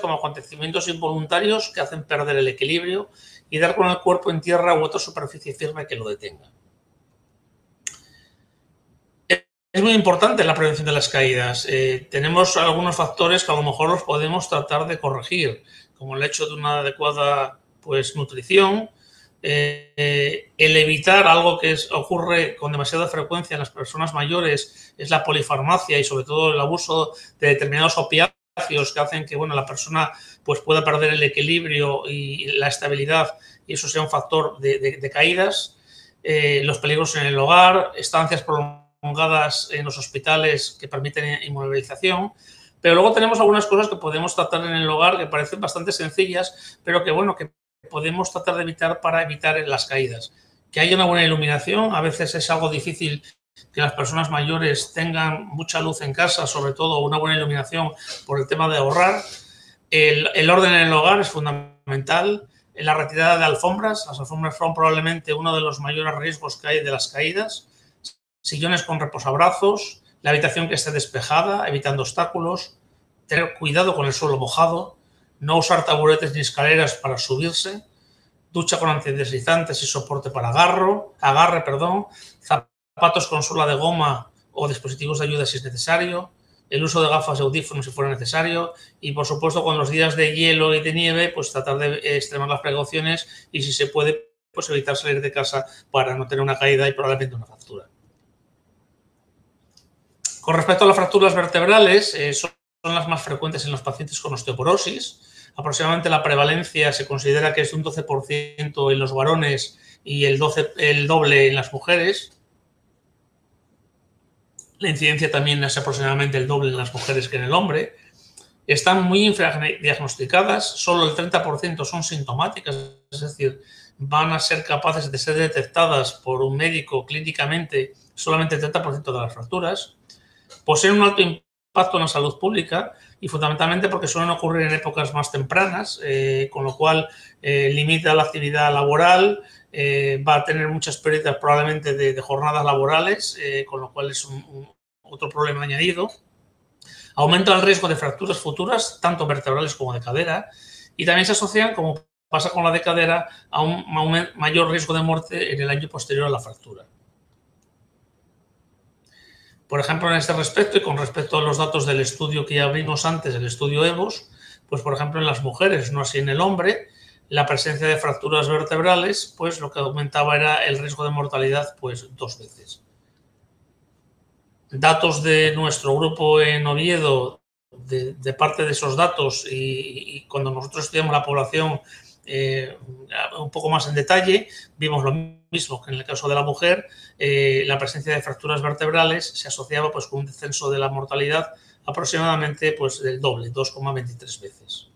Como acontecimientos involuntarios que hacen perder el equilibrio y dar con el cuerpo en tierra u otra superficie firme que lo detenga. Es muy importante la prevención de las caídas. Tenemos algunos factores que a lo mejor los podemos tratar de corregir, como el hecho de una adecuada pues, nutrición, el evitar algo que ocurre con demasiada frecuencia en las personas mayores, es la polifarmacia y sobre todo el abuso de determinados opiáceos que hacen que, bueno, la persona pues pueda perder el equilibrio y la estabilidad, y eso sea un factor de caídas. Los peligros en el hogar, estancias prolongadas en los hospitales que permiten inmovilización. Pero luego tenemos algunas cosas que podemos tratar en el hogar que parecen bastante sencillas, pero que, bueno, que podemos tratar de evitar para evitar las caídas. Que haya una buena iluminación, a veces es algo difícil que las personas mayores tengan mucha luz en casa, sobre todo una buena iluminación por el tema de ahorrar. El orden en el hogar es fundamental. La retirada de alfombras. Las alfombras son probablemente uno de los mayores riesgos que hay de las caídas. Sillones con reposabrazos, la habitación que esté despejada, evitando obstáculos, tener cuidado con el suelo mojado, no usar taburetes ni escaleras para subirse, ducha con antideslizantes y soporte para agarre, zapatos con suela de goma o dispositivos de ayuda si es necesario, el uso de gafas de audífonos si fuera necesario y, por supuesto, con los días de hielo y de nieve, pues tratar de extremar las precauciones y, si se puede, pues evitar salir de casa para no tener una caída y probablemente una fractura. Con respecto a las fracturas vertebrales, son las más frecuentes en los pacientes con osteoporosis. Aproximadamente la prevalencia se considera que es un 12% en los varones y el doble en las mujeres. La incidencia también es aproximadamente el doble en las mujeres que en el hombre. Están muy infradiagnosticadas, solo el 30% son sintomáticas, es decir, van a ser capaces de ser detectadas por un médico clínicamente solamente el 30% de las fracturas. Poseen un alto impacto en la salud pública y fundamentalmente porque suelen ocurrir en épocas más tempranas, con lo cual limita la actividad laboral, va a tener muchas pérdidas probablemente de jornadas laborales, con lo cual es otro problema añadido. Aumenta el riesgo de fracturas futuras, tanto vertebrales como de cadera, y también se asocian, como pasa con la de cadera, a un mayor riesgo de muerte en el año posterior a la fractura. Por ejemplo, en este respecto y con respecto a los datos del estudio que ya vimos antes, el estudio EVOS, pues por ejemplo en las mujeres, no así en el hombre, la presencia de fracturas vertebrales, pues lo que aumentaba era el riesgo de mortalidad pues 2 veces. Datos de nuestro grupo en Oviedo, de parte de esos datos y cuando nosotros estudiamos la población un poco más en detalle, vimos lo mismo que en el caso de la mujer, la presencia de fracturas vertebrales se asociaba pues con un descenso de la mortalidad aproximadamente pues del doble, 2,23 veces.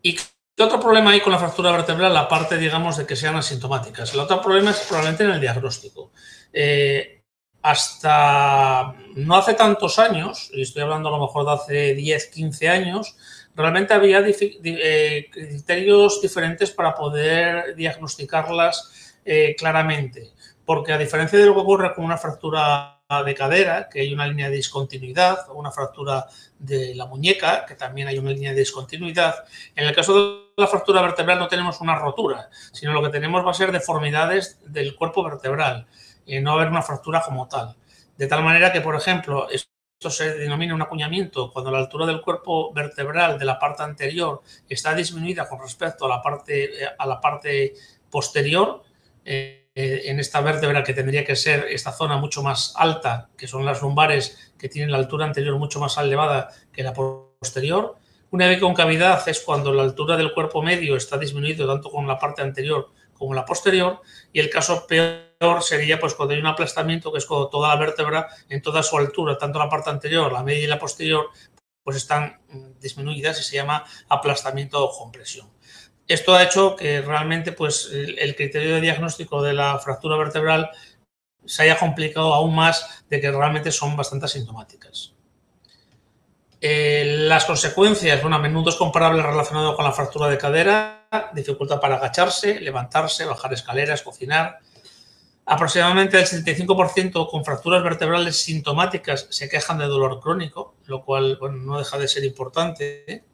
¿Y qué otro problema hay con la fractura vertebral, aparte, digamos, de que sean asintomáticas? El otro problema es probablemente en el diagnóstico. Hasta no hace tantos años, y estoy hablando a lo mejor de hace 10, 15 años, realmente había criterios diferentes para poder diagnosticarlas claramente, porque a diferencia de lo que ocurre con una fractura de cadera, que hay una línea de discontinuidad, o una fractura de la muñeca, que también hay una línea de discontinuidad, en el caso de la fractura vertebral no tenemos una rotura, sino lo que tenemos va a ser deformidades del cuerpo vertebral, no haber una fractura como tal. De tal manera que, por ejemplo, esto se denomina un acuñamiento cuando la altura del cuerpo vertebral de la parte anterior está disminuida con respecto a la parte posterior. En esta vértebra, que tendría que ser esta zona mucho más alta, que son las lumbares, que tienen la altura anterior mucho más elevada que la posterior. Una biconcavidad es cuando la altura del cuerpo medio está disminuido tanto con la parte anterior como la posterior, y el caso peor sería pues cuando hay un aplastamiento, que es cuando toda la vértebra en toda su altura, tanto la parte anterior, la media y la posterior, pues están disminuidas y se llama aplastamiento o compresión. Esto ha hecho que realmente pues, el criterio de diagnóstico de la fractura vertebral se haya complicado aún más, de que realmente son bastante asintomáticas. Las consecuencias, bueno, a menudo es comparable relacionado con la fractura de cadera, dificultad para agacharse, levantarse, bajar escaleras, cocinar. Aproximadamente el 75% con fracturas vertebrales sintomáticas se quejan de dolor crónico, lo cual, bueno, no deja de ser importante.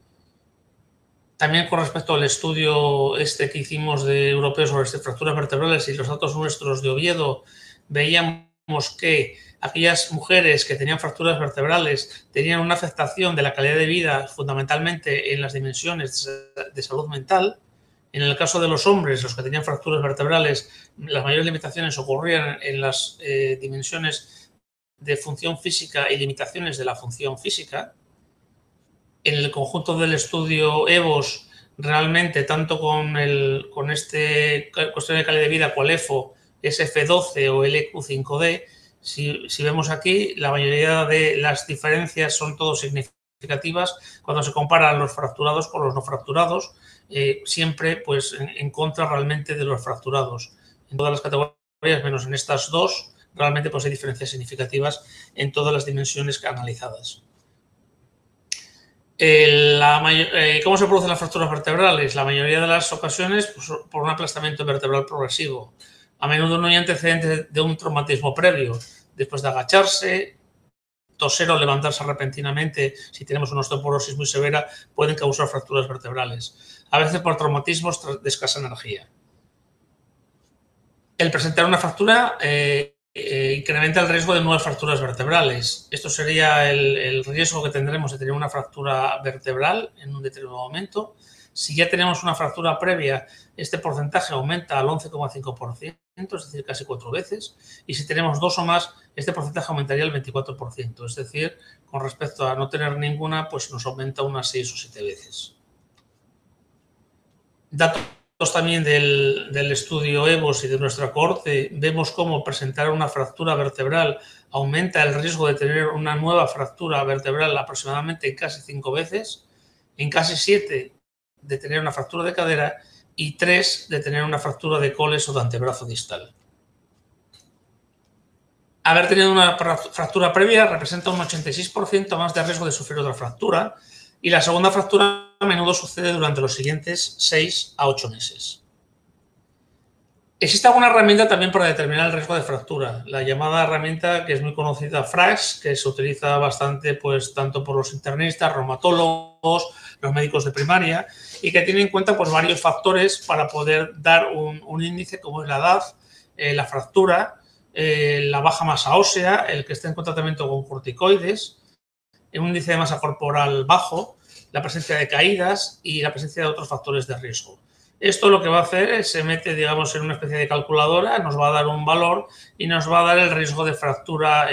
También con respecto al estudio que hicimos de europeos sobre fracturas vertebrales y los datos nuestros de Oviedo, veíamos que aquellas mujeres que tenían fracturas vertebrales tenían una afectación de la calidad de vida fundamentalmente en las dimensiones de salud mental. En el caso de los hombres, los que tenían fracturas vertebrales, las mayores limitaciones ocurrían en las dimensiones de función física y limitaciones de la función física. En el conjunto del estudio EVOS, realmente, tanto con este cuestión de calidad de vida, cual EFO, SF12 o LQ5D, si vemos aquí, la mayoría de las diferencias son todos significativas cuando se comparan los fracturados con los no fracturados, siempre pues, en contra realmente de los fracturados. En todas las categorías, menos en estas dos, realmente pues, hay diferencias significativas en todas las dimensiones analizadas. ¿Cómo se producen las fracturas vertebrales? La mayoría de las ocasiones pues, por un aplastamiento vertebral progresivo. A menudo no hay antecedentes de un traumatismo previo. Después de agacharse, toser o levantarse repentinamente, si tenemos una osteoporosis muy severa, pueden causar fracturas vertebrales. A veces por traumatismos de escasa energía. El presentar una fractura incrementa el riesgo de nuevas fracturas vertebrales. Esto sería el riesgo que tendremos de tener una fractura vertebral en un determinado momento. Si ya tenemos una fractura previa, este porcentaje aumenta al 11,5%, es decir, casi 4 veces. Y si tenemos 2 o más, este porcentaje aumentaría al 24%. Es decir, con respecto a no tener ninguna, pues nos aumenta unas 6 o 7 veces. Datos también del estudio EVOS y de nuestra cohorte, vemos cómo presentar una fractura vertebral aumenta el riesgo de tener una nueva fractura vertebral aproximadamente en casi 5 veces, en casi 7 de tener una fractura de cadera y 3 de tener una fractura de coles o de antebrazo distal. Haber tenido una fractura previa representa un 86% más de riesgo de sufrir otra fractura y la segunda fractura a menudo sucede durante los siguientes 6 a 8 meses. Existe alguna herramienta también para determinar el riesgo de fractura, la llamada herramienta que es muy conocida, FRAX, que se utiliza bastante pues, tanto por los internistas, reumatólogos, los médicos de primaria y que tiene en cuenta pues, varios factores para poder dar un índice como es la edad, la fractura, la baja masa ósea, el que esté en tratamiento con corticoides, un índice de masa corporal bajo, la presencia de caídas y la presencia de otros factores de riesgo. Esto lo que va a hacer es se mete, digamos, en una especie de calculadora, nos va a dar un valor y nos va a dar el riesgo de fractura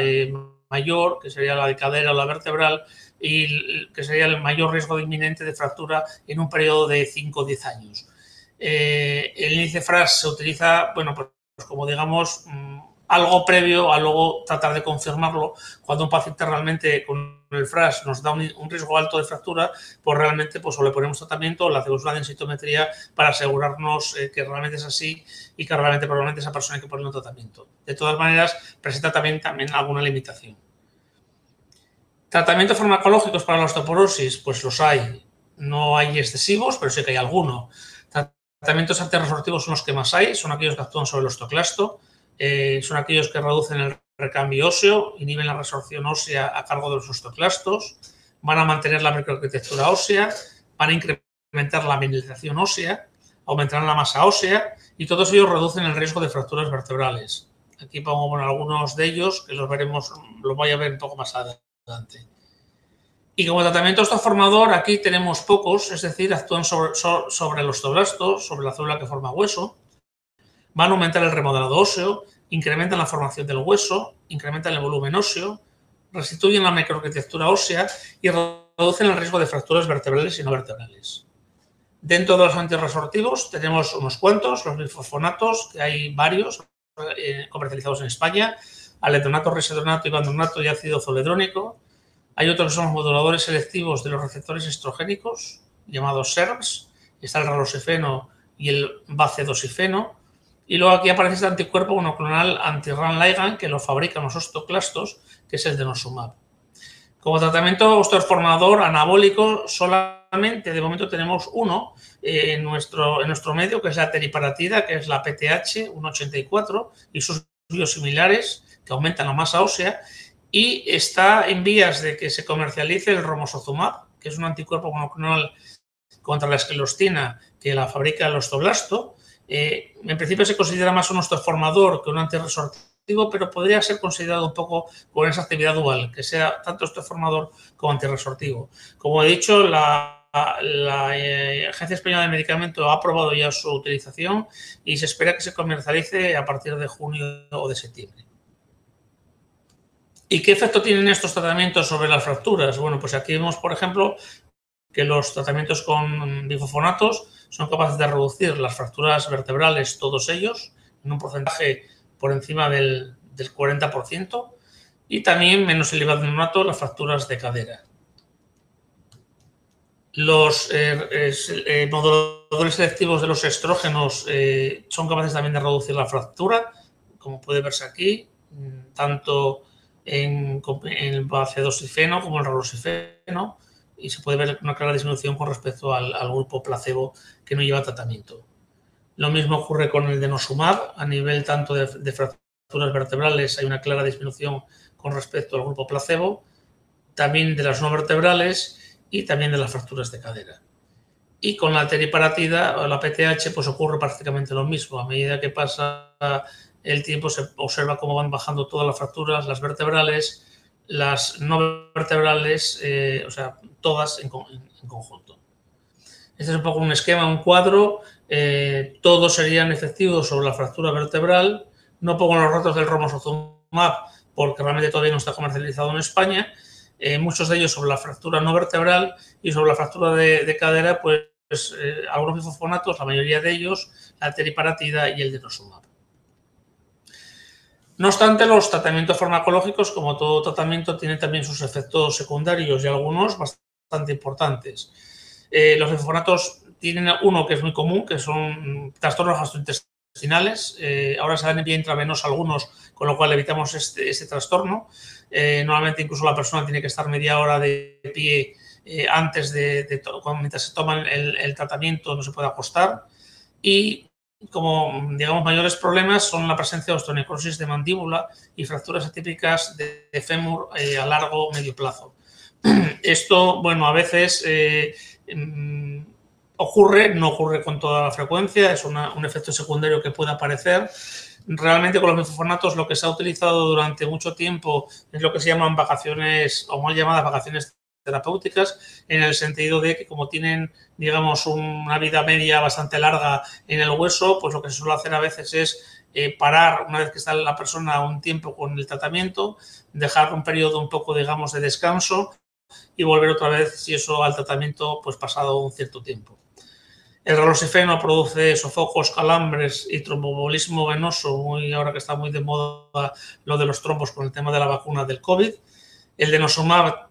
mayor, que sería la de cadera o la vertebral, y que sería el mayor riesgo inminente de fractura en un periodo de 5 o 10 años. El índice FRAX se utiliza, bueno, pues como digamos, algo previo a luego tratar de confirmarlo. Cuando un paciente realmente con el FRAX nos da un riesgo alto de fractura, pues realmente pues, o le ponemos tratamiento o le hacemos una densitometría para asegurarnos que realmente es así y que realmente probablemente esa persona hay que ponerle un tratamiento. De todas maneras, presenta también alguna limitación. ¿Tratamientos farmacológicos para la osteoporosis? Pues los hay. No hay excesivos, pero sí que hay alguno. Tratamientos antirresortivos son los que más hay, son aquellos que actúan sobre el osteoclasto, son aquellos que reducen el recambio óseo, inhiben la resorción ósea a cargo de los osteoclastos, van a mantener la microarquitectura ósea, van a incrementar la mineralización ósea, aumentarán la masa ósea y todos ellos reducen el riesgo de fracturas vertebrales. Aquí pongo algunos de ellos que los veremos, los voy a ver un poco más adelante. Y como tratamiento osteoformador, aquí tenemos pocos, es decir, actúan sobre el osteoblasto, sobre la célula que forma hueso, van a aumentar el remodelado óseo, incrementan la formación del hueso, incrementan el volumen óseo, restituyen la microarquitectura ósea y reducen el riesgo de fracturas vertebrales y no vertebrales. Dentro de los antirresortivos tenemos unos cuantos, los bifosfonatos, que hay varios comercializados en España, alendronato, risedronato, ivandronato y ácido zoledrónico. Hay otros que son los moduladores selectivos de los receptores estrogénicos, llamados SERMs. Está el raloxifeno y el bacedosifeno. Y luego aquí aparece este anticuerpo monoclonal anti-RAN ligand que lo fabrican los osteoclastos, que es el denosumab. Como tratamiento osteoformador anabólico, solamente de momento tenemos uno en nuestro medio, que es la teriparatida, que es la PTH 184 y sus biosimilares que aumentan la masa ósea. Y está en vías de que se comercialice el romosozumab, que es un anticuerpo monoclonal contra la esclerostina que la fabrica el osteoblasto. En principio se considera más un osteoformador que un antirresortivo, pero podría ser considerado un poco con esa actividad dual, que sea tanto osteoformador como antirresortivo. Como he dicho, la Agencia Española de Medicamentos ha aprobado ya su utilización y se espera que se comercialice a partir de junio o de septiembre. ¿Y qué efecto tienen estos tratamientos sobre las fracturas? Bueno, pues aquí vemos, por ejemplo, que los tratamientos con bifosfonatos son capaces de reducir las fracturas vertebrales, todos ellos, en un porcentaje por encima del 40%, y también menos elevado en neonatos las fracturas de cadera. Los moduladores selectivos de los estrógenos son capaces también de reducir la fractura, como puede verse aquí, tanto en el bacidoxifeno como el raloxifeno, y se puede ver una clara disminución con respecto al grupo placebo que no lleva tratamiento. Lo mismo ocurre con el denosumab, a nivel tanto de fracturas vertebrales hay una clara disminución con respecto al grupo placebo, también de las no vertebrales y también de las fracturas de cadera. Y con la teriparatida o la PTH pues ocurre prácticamente lo mismo. A medida que pasa el tiempo se observa cómo van bajando todas las fracturas, las vertebrales, las no vertebrales, o sea, todas en conjunto. Este es un poco un esquema, un cuadro. Todos serían efectivos sobre la fractura vertebral. No pongo los datos del romosozumab porque realmente todavía no está comercializado en España. Muchos de ellos sobre la fractura no vertebral y sobre la fractura de cadera, pues algunos bifosfonatos, la mayoría de ellos, la teriparatida y el denosumab. No obstante, los tratamientos farmacológicos, como todo tratamiento, tienen también sus efectos secundarios y algunos bastante importantes. Los bifosfonatos tienen uno que es muy común, que son trastornos gastrointestinales. Ahora se dan en vía intravenosa algunos, con lo cual evitamos este trastorno. Normalmente incluso la persona tiene que estar media hora de pie antes mientras se toma el tratamiento, no se puede acostar. Y como, digamos, mayores problemas son la presencia de osteonecrosis de mandíbula y fracturas atípicas de fémur a largo o medio plazo. Esto, bueno, a veces ocurre, no ocurre con toda la frecuencia, es un efecto secundario que puede aparecer. Realmente con los bifosfonatos lo que se ha utilizado durante mucho tiempo es lo que se llaman vacaciones o mal llamadas vacaciones terapéuticas, en el sentido de que como tienen, digamos, una vida media bastante larga en el hueso, pues lo que se suele hacer a veces es parar una vez que está la persona un tiempo con el tratamiento, dejar un periodo un poco, digamos, de descanso y volver otra vez, si eso, al tratamiento, pues pasado un cierto tiempo. El raloxifeno produce sofocos, calambres y tromboembolismo venoso, ahora que está muy de moda lo de los trombos con el tema de la vacuna del COVID. El denosumab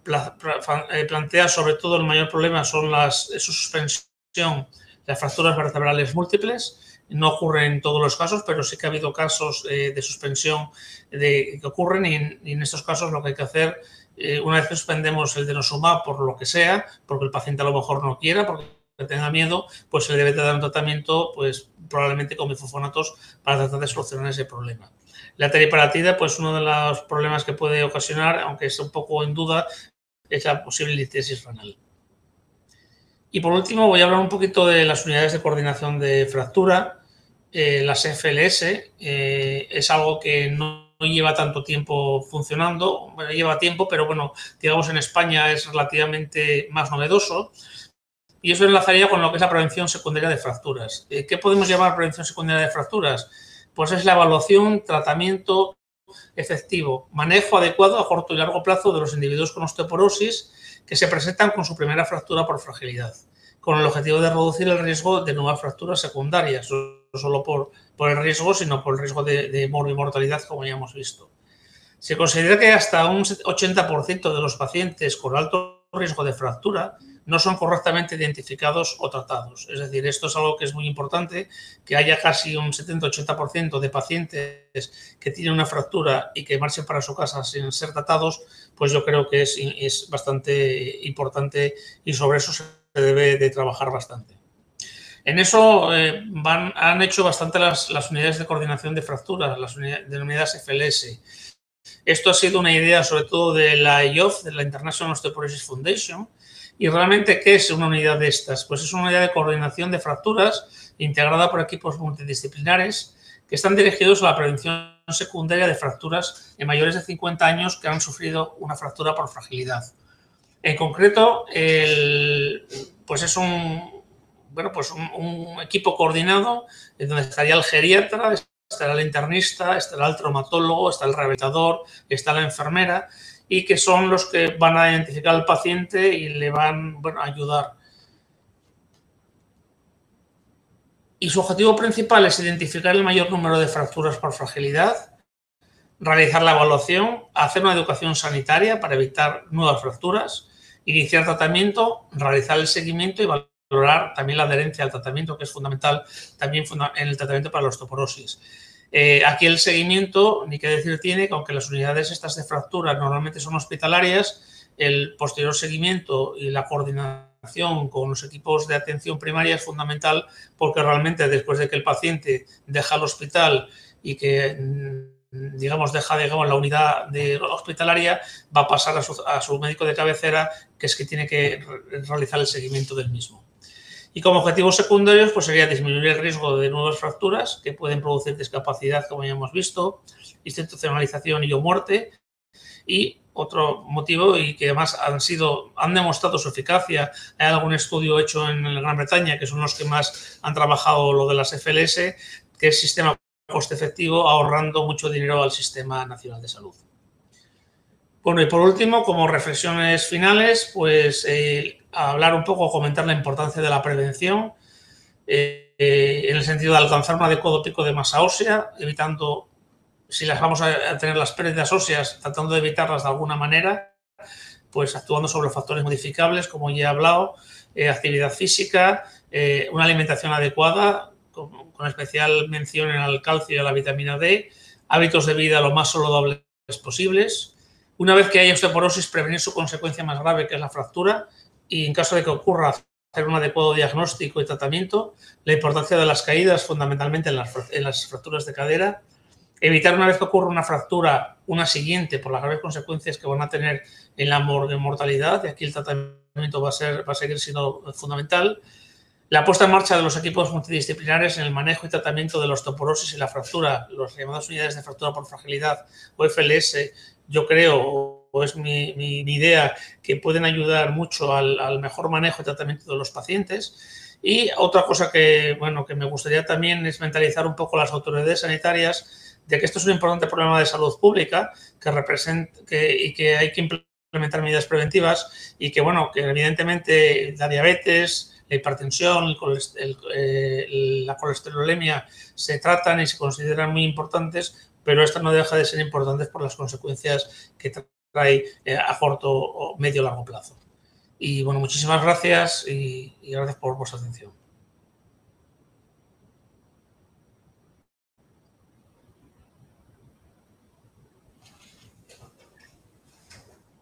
plantea sobre todo el mayor problema son su suspensión, las fracturas vertebrales múltiples. No ocurre en todos los casos, pero sí que ha habido casos de suspensión que ocurren y en estos casos lo que hay que hacer, una vez que suspendemos el denosumab por lo que sea, porque el paciente a lo mejor no quiera, porque tenga miedo, pues se le debe de dar un tratamiento, pues probablemente con bifosfonatos para tratar de solucionar ese problema. La teriparatida, pues uno de los problemas que puede ocasionar, aunque es un poco en duda, es la posible listesis renal. Y por último voy a hablar un poquito de las unidades de coordinación de fractura. Las FLS es algo que no lleva tanto tiempo funcionando, bueno, lleva tiempo, pero bueno, digamos en España es relativamente más novedoso. Y eso enlazaría con lo que es la prevención secundaria de fracturas. ¿Qué podemos llamar prevención secundaria de fracturas? Pues es la evaluación, tratamiento efectivo, manejo adecuado a corto y largo plazo de los individuos con osteoporosis que se presentan con su primera fractura por fragilidad, con el objetivo de reducir el riesgo de nuevas fracturas secundarias, no solo por el riesgo, sino por el riesgo de mortalidad, como ya hemos visto. Se considera que hasta un 80% de los pacientes con alto riesgo de fractura no son correctamente identificados o tratados. Es decir, esto es algo que es muy importante, que haya casi un 70-80% de pacientes que tienen una fractura y que marchen para su casa sin ser tratados, pues yo creo que es bastante importante y sobre eso se debe de trabajar bastante. En eso han hecho bastante las unidades de coordinación de fracturas, las denominadas FLS. Esto ha sido una idea sobre todo de la IOF, de la International Osteoporosis Foundation. ¿Y realmente qué es una unidad de estas? Pues es una unidad de coordinación de fracturas integrada por equipos multidisciplinares que están dirigidos a la prevención secundaria de fracturas en mayores de 50 años que han sufrido una fractura por fragilidad. En concreto, pues es un equipo coordinado en donde estaría el geriatra, estará el internista, estará el traumatólogo, está el rehabilitador, está la enfermera, y que son los que van a identificar al paciente y le van, bueno, a ayudar. Y su objetivo principal es identificar el mayor número de fracturas por fragilidad, realizar la evaluación, hacer una educación sanitaria para evitar nuevas fracturas, iniciar tratamiento, realizar el seguimiento y valorar también la adherencia al tratamiento, que es fundamental también en el tratamiento para la osteoporosis. Aquí el seguimiento, ni qué decir tiene, que aunque las unidades estas de fractura normalmente son hospitalarias, el posterior seguimiento y la coordinación con los equipos de atención primaria es fundamental, porque realmente después de que el paciente deja el hospital y que, digamos, deja la unidad hospitalaria, va a pasar a su médico de cabecera, que es que tiene que realizar el seguimiento del mismo. Y como objetivos secundarios, pues sería disminuir el riesgo de nuevas fracturas que pueden producir discapacidad, como ya hemos visto, institucionalización y o muerte. Y otro motivo, y que además han demostrado su eficacia, hay algún estudio hecho en Gran Bretaña, que son los que más han trabajado lo de las FLS, que es sistema coste efectivo, ahorrando mucho dinero al Sistema Nacional de Salud. Bueno, y por último, como reflexiones finales, pues hablar un poco, comentar la importancia de la prevención en el sentido de alcanzar un adecuado pico de masa ósea, evitando, si las vamos a tener las pérdidas óseas, tratando de evitarlas de alguna manera, pues actuando sobre los factores modificables, como ya he hablado, actividad física, una alimentación adecuada, con especial mención al calcio y a la vitamina D, hábitos de vida lo más saludables posibles. Una vez que haya osteoporosis, prevenir su consecuencia más grave, que es la fractura, y en caso de que ocurra, hacer un adecuado diagnóstico y tratamiento. La importancia de las caídas, fundamentalmente en las fracturas de cadera. Evitar, una vez que ocurra una fractura, una siguiente, por las graves consecuencias que van a tener en la mortalidad, y aquí el tratamiento va a seguir siendo fundamental. La puesta en marcha de los equipos multidisciplinares en el manejo y tratamiento de la osteoporosis y la fractura, las llamadas unidades de fractura por fragilidad o FLS, yo creo, o es mi idea, que pueden ayudar mucho al mejor manejo y tratamiento de los pacientes. Y otra cosa que, bueno, que me gustaría también es mentalizar un poco las autoridades sanitarias de que esto es un importante problema de salud pública y que hay que implementar medidas preventivas, y que, bueno, que evidentemente la diabetes, la hipertensión, la colesterolemia se tratan y se consideran muy importantes, pero esto no deja de ser importantes por las consecuencias que trae a corto o medio largo plazo. Y bueno, muchísimas gracias y gracias por vuestra atención.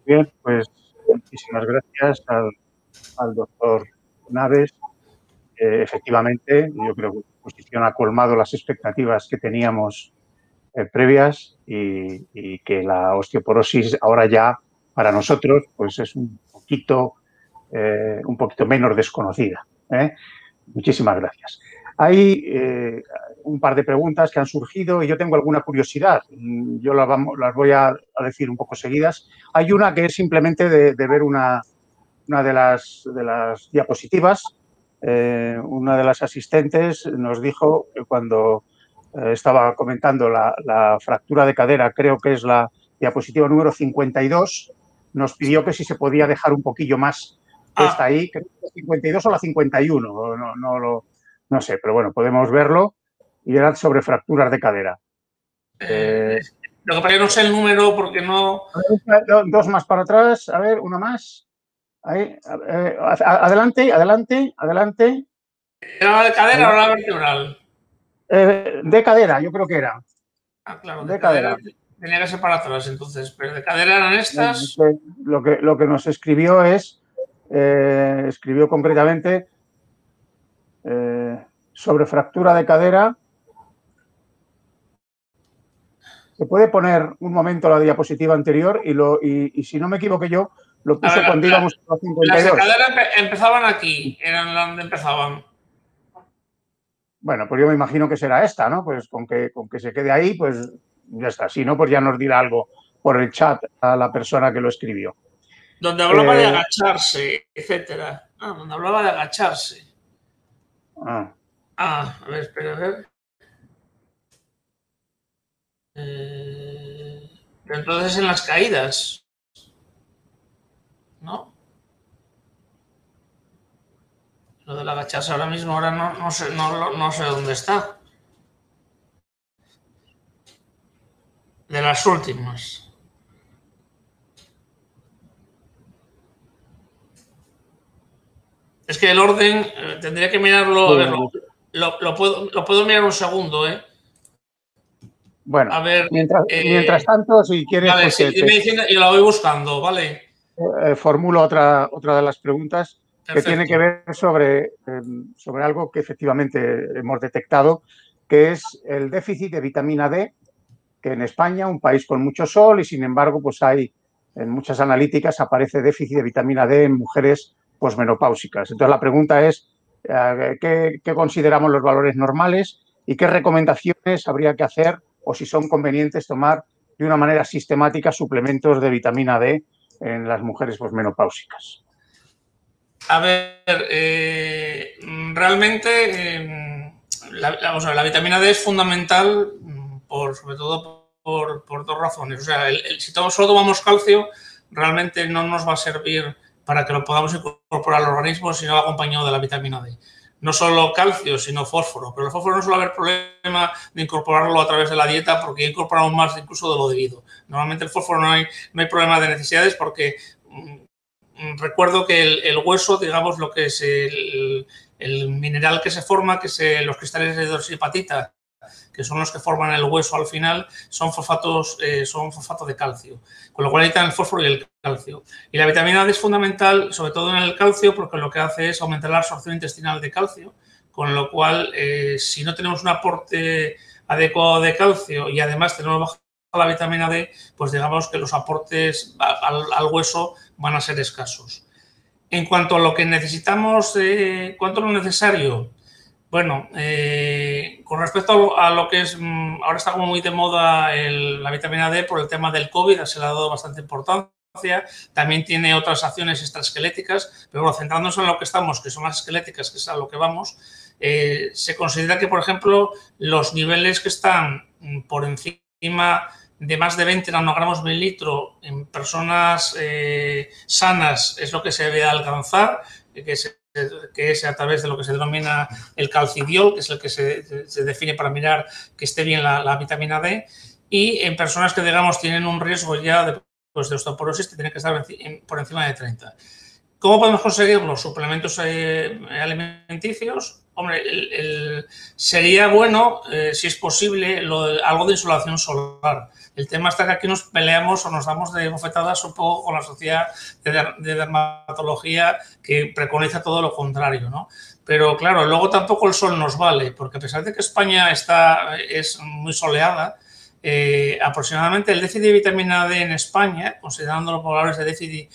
Bien, pues muchísimas gracias al doctor Naves. Efectivamente, yo creo que su exposición ha colmado las expectativas que teníamos previas, y que la osteoporosis ahora ya para nosotros pues es un poquito menos desconocida. Muchísimas gracias. Hay un par de preguntas que han surgido y yo tengo alguna curiosidad. Yo las voy a decir un poco seguidas. Hay una que es simplemente de ver una de las diapositivas. Una de las asistentes nos dijo que cuando estaba comentando la fractura de cadera, creo que es la diapositiva número 52, nos pidió que si se podía dejar un poquillo más puesta ahí, creo que es la 52 o la 51, no sé, pero bueno, podemos verlo, y era sobre fracturas de cadera. Lo que pasa es que no sé el número porque no... Dos más para atrás, a ver, una más. Ahí, adelante. ¿Era la de cadera o la vertebral? De cadera, yo creo que era. Ah, claro, de cadera tenía que ser para atrás entonces, pero de cadera eran estas. Lo que nos escribió escribió concretamente sobre fractura de cadera. Se puede poner un momento la diapositiva anterior y si no me equivoqué yo, lo puso cuando íbamos a 52. Las de cadera empezaban aquí, eran donde empezaban. Bueno, pues yo me imagino que será esta, ¿no? Pues con que se quede ahí, pues ya está. Si no, pues ya nos dirá algo por el chat a la persona que lo escribió. Donde hablaba de agacharse, etcétera. Ah, donde hablaba de agacharse. A ver, espera, a ver. Entonces en las caídas, ¿no? Lo del agacharse ahora mismo, ahora no sé dónde está. De las últimas. Es que el orden, tendría que mirarlo, a ver, lo puedo mirar un segundo, ¿eh? Bueno, a ver, mientras tanto, si quieres, vale, pues sí, dime diciendo y la voy buscando, ¿vale? Formulo otra de las preguntas. Perfecto. Que tiene que ver sobre algo que efectivamente hemos detectado, que es el déficit de vitamina D, que en España, un país con mucho sol, y sin embargo, pues hay en muchas analíticas aparece déficit de vitamina D en mujeres posmenopáusicas. Entonces, la pregunta es, ¿qué consideramos los valores normales y qué recomendaciones habría que hacer o si son convenientes tomar de una manera sistemática suplementos de vitamina D en las mujeres posmenopáusicas? A ver, realmente la vitamina D es fundamental, sobre todo por dos razones. O sea, si solo tomamos calcio, realmente no nos va a servir para que lo podamos incorporar al organismo si no va acompañado de la vitamina D. No solo calcio, sino fósforo. Pero el fósforo no suele haber problema de incorporarlo a través de la dieta porque incorporamos más incluso de lo debido. Normalmente el fósforo no hay problema de necesidades porque recuerdo que el hueso, digamos, lo que es el mineral que se forma, que es los cristales de hidroxiapatita, que son los que forman el hueso al final, son fosfatos de calcio, con lo cual necesitan el fósforo y el calcio. Y la vitamina D es fundamental, sobre todo en el calcio, porque lo que hace es aumentar la absorción intestinal de calcio, con lo cual, si no tenemos un aporte adecuado de calcio y además tenemos baja la vitamina D, pues digamos que los aportes al hueso van a ser escasos. En cuanto a lo que necesitamos, ¿cuánto es lo necesario? Bueno, con respecto a lo que es, ahora está como muy de moda la vitamina D por el tema del COVID, se le ha dado bastante importancia, también tiene otras acciones extraesqueléticas, pero bueno, centrándonos en lo que estamos, que son las esqueléticas, que es a lo que vamos, se considera que, por ejemplo, los niveles que están por encima de más de 20 nanogramos mililitro en personas sanas es lo que se debe alcanzar, que es a través de lo que se denomina el calcidiol, que es el que se define para mirar que esté bien la vitamina D, y en personas que, digamos, tienen un riesgo ya de osteoporosis, que tienen que estar por encima de 30. ¿Cómo podemos conseguirlo? Suplementos alimenticios. Hombre, sería bueno, si es posible, algo de insolación solar. El tema está que aquí nos peleamos o nos damos de bofetadas un poco con la sociedad de dermatología que preconiza todo lo contrario, ¿no? Pero claro, luego tampoco el sol nos vale, porque a pesar de que España es muy soleada, aproximadamente el déficit de vitamina D en España, considerando los valores de déficit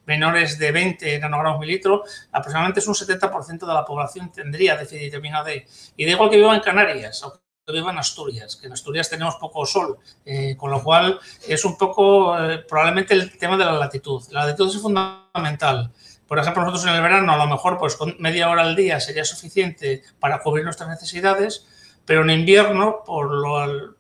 menores de 20 nanogramos mililitro, aproximadamente es un 70% de la población tendría déficit de vitamina D. Y da igual que viva en Canarias o que viva en Asturias, que en Asturias tenemos poco sol, con lo cual es un poco probablemente el tema de la latitud. La latitud es fundamental. Por ejemplo, nosotros en el verano a lo mejor pues con media hora al día sería suficiente para cubrir nuestras necesidades, pero en invierno, por el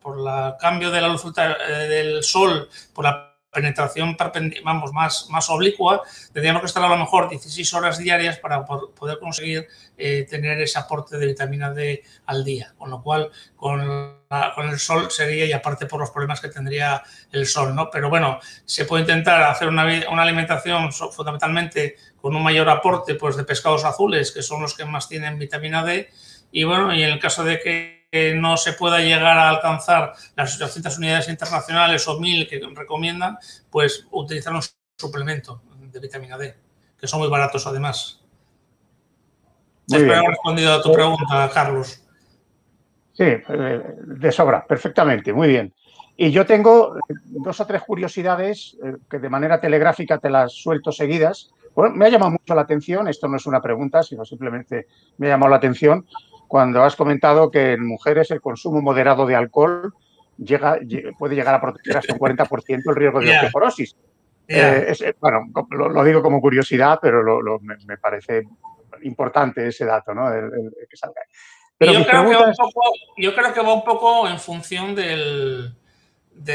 cambio de la luz del sol, por la penetración más oblicua, tendríamos que estar a lo mejor 16 horas diarias para poder conseguir tener ese aporte de vitamina D al día, con lo cual con el sol sería, y aparte por los problemas que tendría el sol, ¿no? Pero bueno, se puede intentar hacer una alimentación fundamentalmente con un mayor aporte pues, de pescados azules, que son los que más tienen vitamina D, y bueno, y en el caso de que no se pueda llegar a alcanzar las 800 unidades internacionales o 1000 que recomiendan, pues utilizar un suplemento de vitamina D, que son muy baratos además. Espero haber respondido a tu pregunta, Carlos. Sí, de sobra, perfectamente, muy bien. Y yo tengo 2 o 3 curiosidades que de manera telegráfica te las suelto seguidas. Bueno, me ha llamado mucho la atención, esto no es una pregunta, sino simplemente me ha llamado la atención cuando has comentado que en mujeres el consumo moderado de alcohol puede llegar a proteger hasta un 40% el riesgo de osteoporosis. Bueno, lo digo como curiosidad, pero me parece importante ese dato, ¿no? El que salga. Pero yo creo que va un poco en función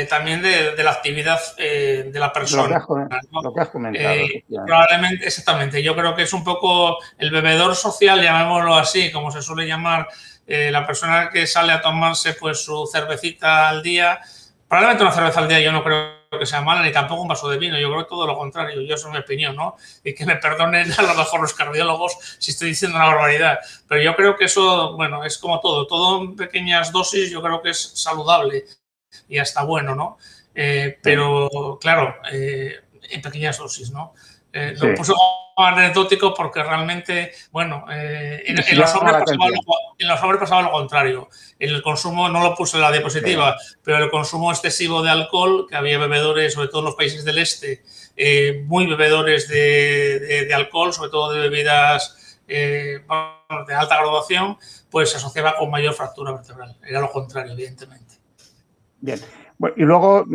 también de la actividad de la persona. Lo que has comentado. Probablemente, exactamente. Yo creo que es un poco el bebedor social, llamémoslo así, como se suele llamar, la persona que sale a tomarse pues su cervecita al día. Probablemente una cerveza al día yo no creo que sea mala, ni tampoco un vaso de vino. Yo creo que todo lo contrario. Yo, eso es mi opinión, ¿no? Y que me perdonen a lo mejor los cardiólogos si estoy diciendo una barbaridad. Pero yo creo que eso, bueno, es como todo. Todo en pequeñas dosis yo creo que es saludable y hasta bueno, ¿no? Pero, claro, en pequeñas dosis, ¿no? Lo puse como anecdótico porque realmente, bueno, en los hombres pasaba lo contrario. En el consumo, no lo puse en la diapositiva, pero el consumo excesivo de alcohol, que había bebedores, sobre todo en los países del este, muy bebedores de alcohol, sobre todo de bebidas de alta graduación, pues se asociaba con mayor fractura vertebral. Era lo contrario, evidentemente. Bien. Bueno, y luego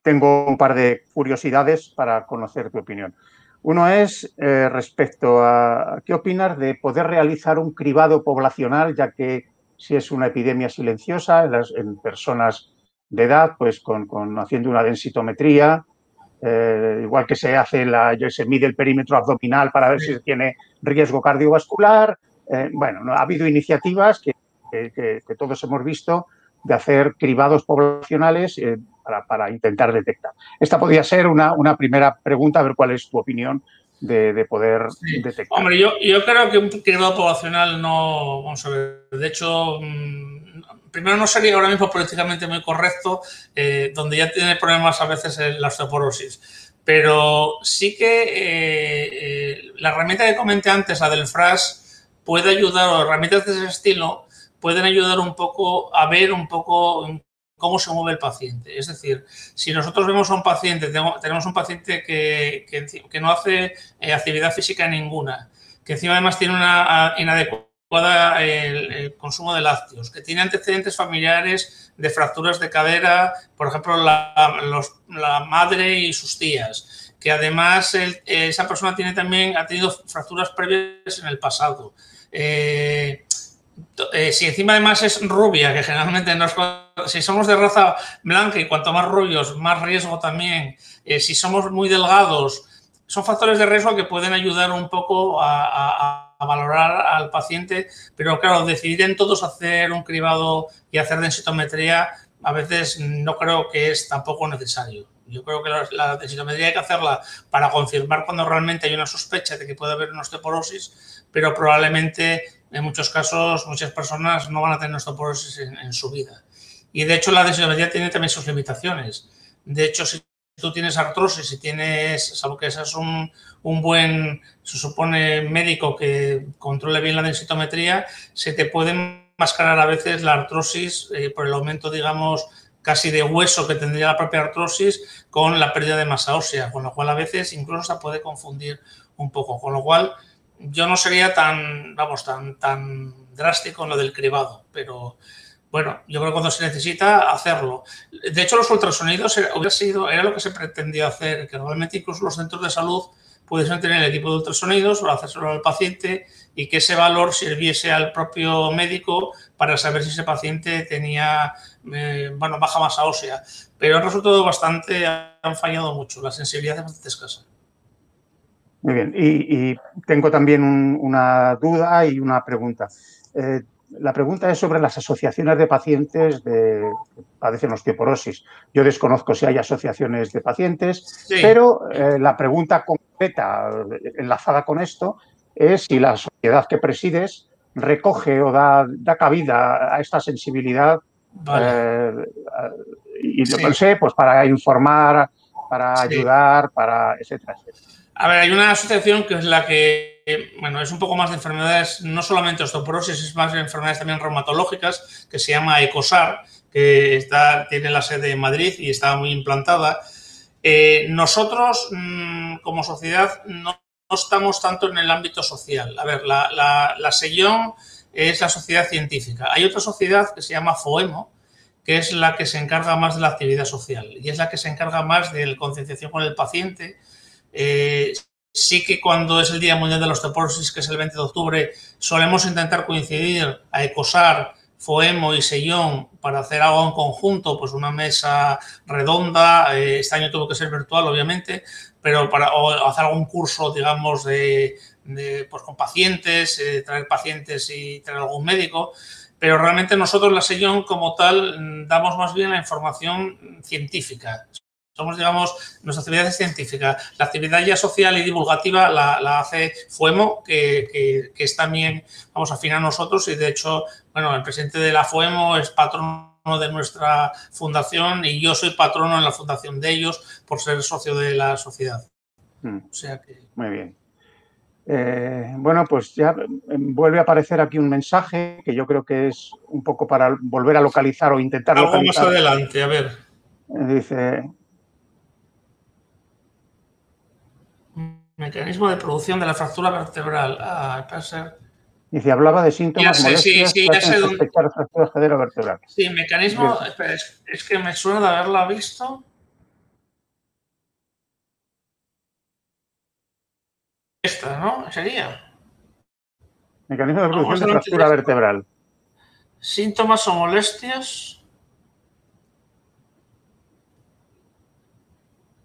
tengo un par de curiosidades para conocer tu opinión. Uno es respecto a qué opinas de poder realizar un cribado poblacional, ya que si es una epidemia silenciosa en personas de edad, pues haciendo una densitometría, igual que se hace se mide el perímetro abdominal para ver si se tiene riesgo cardiovascular. Bueno, ha habido iniciativas que todos hemos visto de hacer cribados poblacionales para intentar detectar. Esta podría ser una primera pregunta, a ver cuál es tu opinión de poder detectar. Hombre, yo creo que un cribado poblacional no, vamos a ver, de hecho, primero no sería ahora mismo políticamente muy correcto, donde ya tiene problemas a veces la osteoporosis. Pero sí que la herramienta que comenté antes, la del FRAS, puede ayudar, o herramientas de ese estilo, pueden ayudar un poco a ver un poco cómo se mueve el paciente. Es decir, si nosotros vemos a un paciente, tenemos un paciente que no hace actividad física ninguna, que encima además tiene una inadecuada el consumo de lácteos, que tiene antecedentes familiares de fracturas de cadera, por ejemplo, la madre y sus tías, que además esa persona ha tenido fracturas previas en el pasado. Si encima además es rubia, que generalmente no es, si somos de raza blanca y cuanto más rubios, más riesgo también. Si somos muy delgados, son factores de riesgo que pueden ayudar un poco a valorar al paciente, pero claro, decidir en todos hacer un cribado y hacer densitometría a veces no creo que es tampoco necesario. Yo creo que la densitometría hay que hacerla para confirmar cuando realmente hay una sospecha de que puede haber una osteoporosis, pero probablemente en muchos casos muchas personas no van a tener osteoporosis en su vida. Y de hecho la densitometría tiene también sus limitaciones. De hecho, si tú tienes artrosis y tienes, salvo que seas un buen, se supone, médico que controle bien la densitometría, se te puede mascarar a veces la artrosis por el aumento, digamos, casi de hueso que tendría la propia artrosis con la pérdida de masa ósea, con lo cual a veces incluso se puede confundir un poco, con lo cual yo no sería tan drástico en lo del cribado, pero bueno, yo creo que cuando se necesita hacerlo. De hecho, los ultrasonidos era lo que se pretendía hacer, que normalmente incluso los centros de salud pudiesen tener el equipo de ultrasonidos o hacérselo al paciente y que ese valor sirviese al propio médico para saber si ese paciente tenía baja masa ósea. Pero han resultado han fallado mucho, la sensibilidad es bastante escasa. Muy bien, y tengo también una duda y una pregunta. La pregunta es sobre las asociaciones de pacientes que padecen osteoporosis. Yo desconozco si hay asociaciones de pacientes, pero la pregunta concreta enlazada con esto es si la sociedad que presides recoge o da cabida a esta sensibilidad y no sé, pues para informar, para ayudar, para etcétera, etcétera. A ver, hay una asociación que es la que, bueno, es un poco más de enfermedades, no solamente osteoporosis, es más de enfermedades también reumatológicas, que se llama ECOSAR, que tiene la sede en Madrid y está muy implantada. Nosotros, como sociedad, no estamos tanto en el ámbito social. A ver, la SEION es la sociedad científica. Hay otra sociedad que se llama FOEMO, que es la que se encarga más de la actividad social y es la que se encarga más de la concienciación con el paciente. Sí que cuando es el Día Mundial de la Osteoporosis, que es el 20 de octubre, solemos intentar coincidir a ECOSAR FOEMO y Sellón para hacer algo en conjunto, pues una mesa redonda. Este año tuvo que ser virtual, obviamente, pero o hacer algún curso, digamos, pues con pacientes, traer pacientes y traer algún médico. Pero realmente nosotros, la Sellón, como tal, damos más bien la información científica. Somos, digamos, nuestra actividad es científica. La actividad ya social y divulgativa la hace FOEMO, que es también, vamos, afín a nosotros, y de hecho, bueno, el presidente de la FOEMO es patrono de nuestra fundación y yo soy patrono en la fundación de ellos por ser socio de la sociedad. O sea que... Muy bien. Bueno, pues ya vuelve a aparecer aquí un mensaje que yo creo que es un poco para volver a localizar o intentar algo localizar. Algo más adelante, a ver. Dice... Mecanismo de producción de la fractura vertebral. Puede ser. Dice, hablaba de síntomas, molestias que hacen sospechar fractura vertebral. Sí, mecanismo... Espera, es que me suena de haberla visto. Esta, ¿no? Sería. Mecanismo de producción de fractura vertebral. Síntomas o molestias.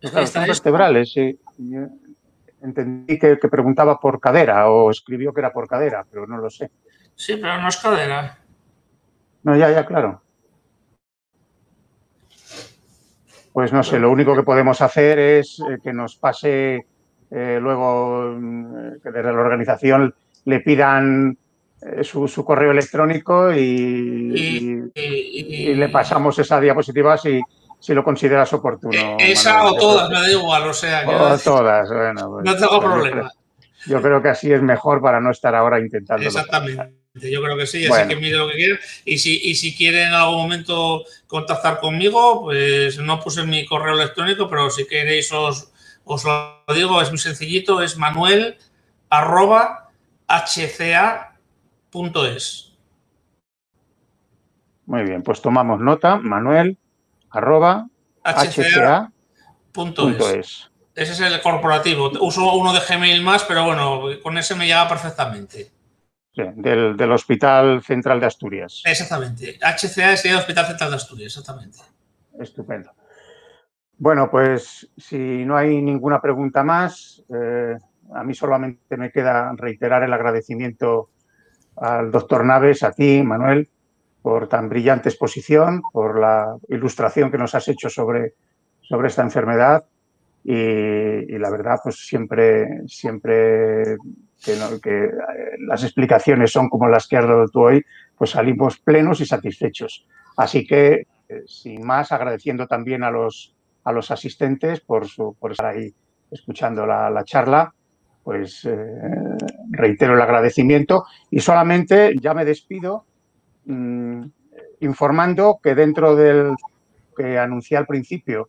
Claro, son vertebrales, sí. Entendí que preguntaba por cadera o escribió que era por cadera, pero no lo sé. Sí, pero no es cadera. No, ya, claro. Pues no sé, lo único que podemos hacer es que nos pase luego que desde la organización le pidan su correo electrónico y le pasamos esa diapositiva si lo consideras oportuno. Esa Manuel. o todas, me da igual, o sea... O todas, bueno. Pues, no tengo problema. Yo creo que así es mejor para no estar ahora intentando. Exactamente, yo creo que sí, así que mire lo que quieren. Y si quieren en algún momento contactar conmigo, pues no puse mi correo electrónico, pero si queréis os lo digo, es muy sencillito, es manuel@hca.es. Muy bien, pues tomamos nota, manuel@hca.es. Ese es el corporativo. Uso uno de Gmail más, pero bueno, con ese me llega perfectamente. Sí, del Hospital Central de Asturias. Exactamente. HCA es el Hospital Central de Asturias, exactamente. Estupendo. Bueno, pues si no hay ninguna pregunta más, a mí solamente me queda reiterar el agradecimiento al doctor Naves, a ti, Manuel, por tan brillante exposición, por la ilustración que nos has hecho sobre esta enfermedad y la verdad, pues siempre que las explicaciones son como las que has dado tú hoy, pues salimos plenos y satisfechos. Así que, sin más, agradeciendo también a los asistentes por estar ahí escuchando la charla, pues reitero el agradecimiento y solamente ya me despido informando que dentro del que anuncié al principio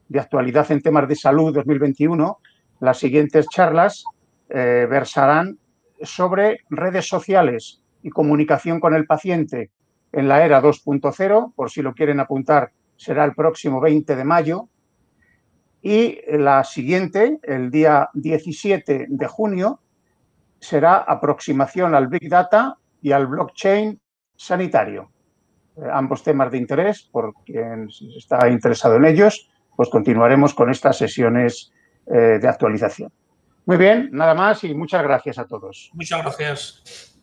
de actualidad en temas de salud 2021, las siguientes charlas versarán sobre redes sociales y comunicación con el paciente en la era 2.0, por si lo quieren apuntar, será el próximo 20 de mayo. Y la siguiente, el día 17 de junio, será aproximación al Big Data y al blockchain sanitario. Ambos temas de interés, por quien está interesado en ellos, pues continuaremos con estas sesiones de actualización. Muy bien, nada más y muchas gracias a todos. Muchas gracias.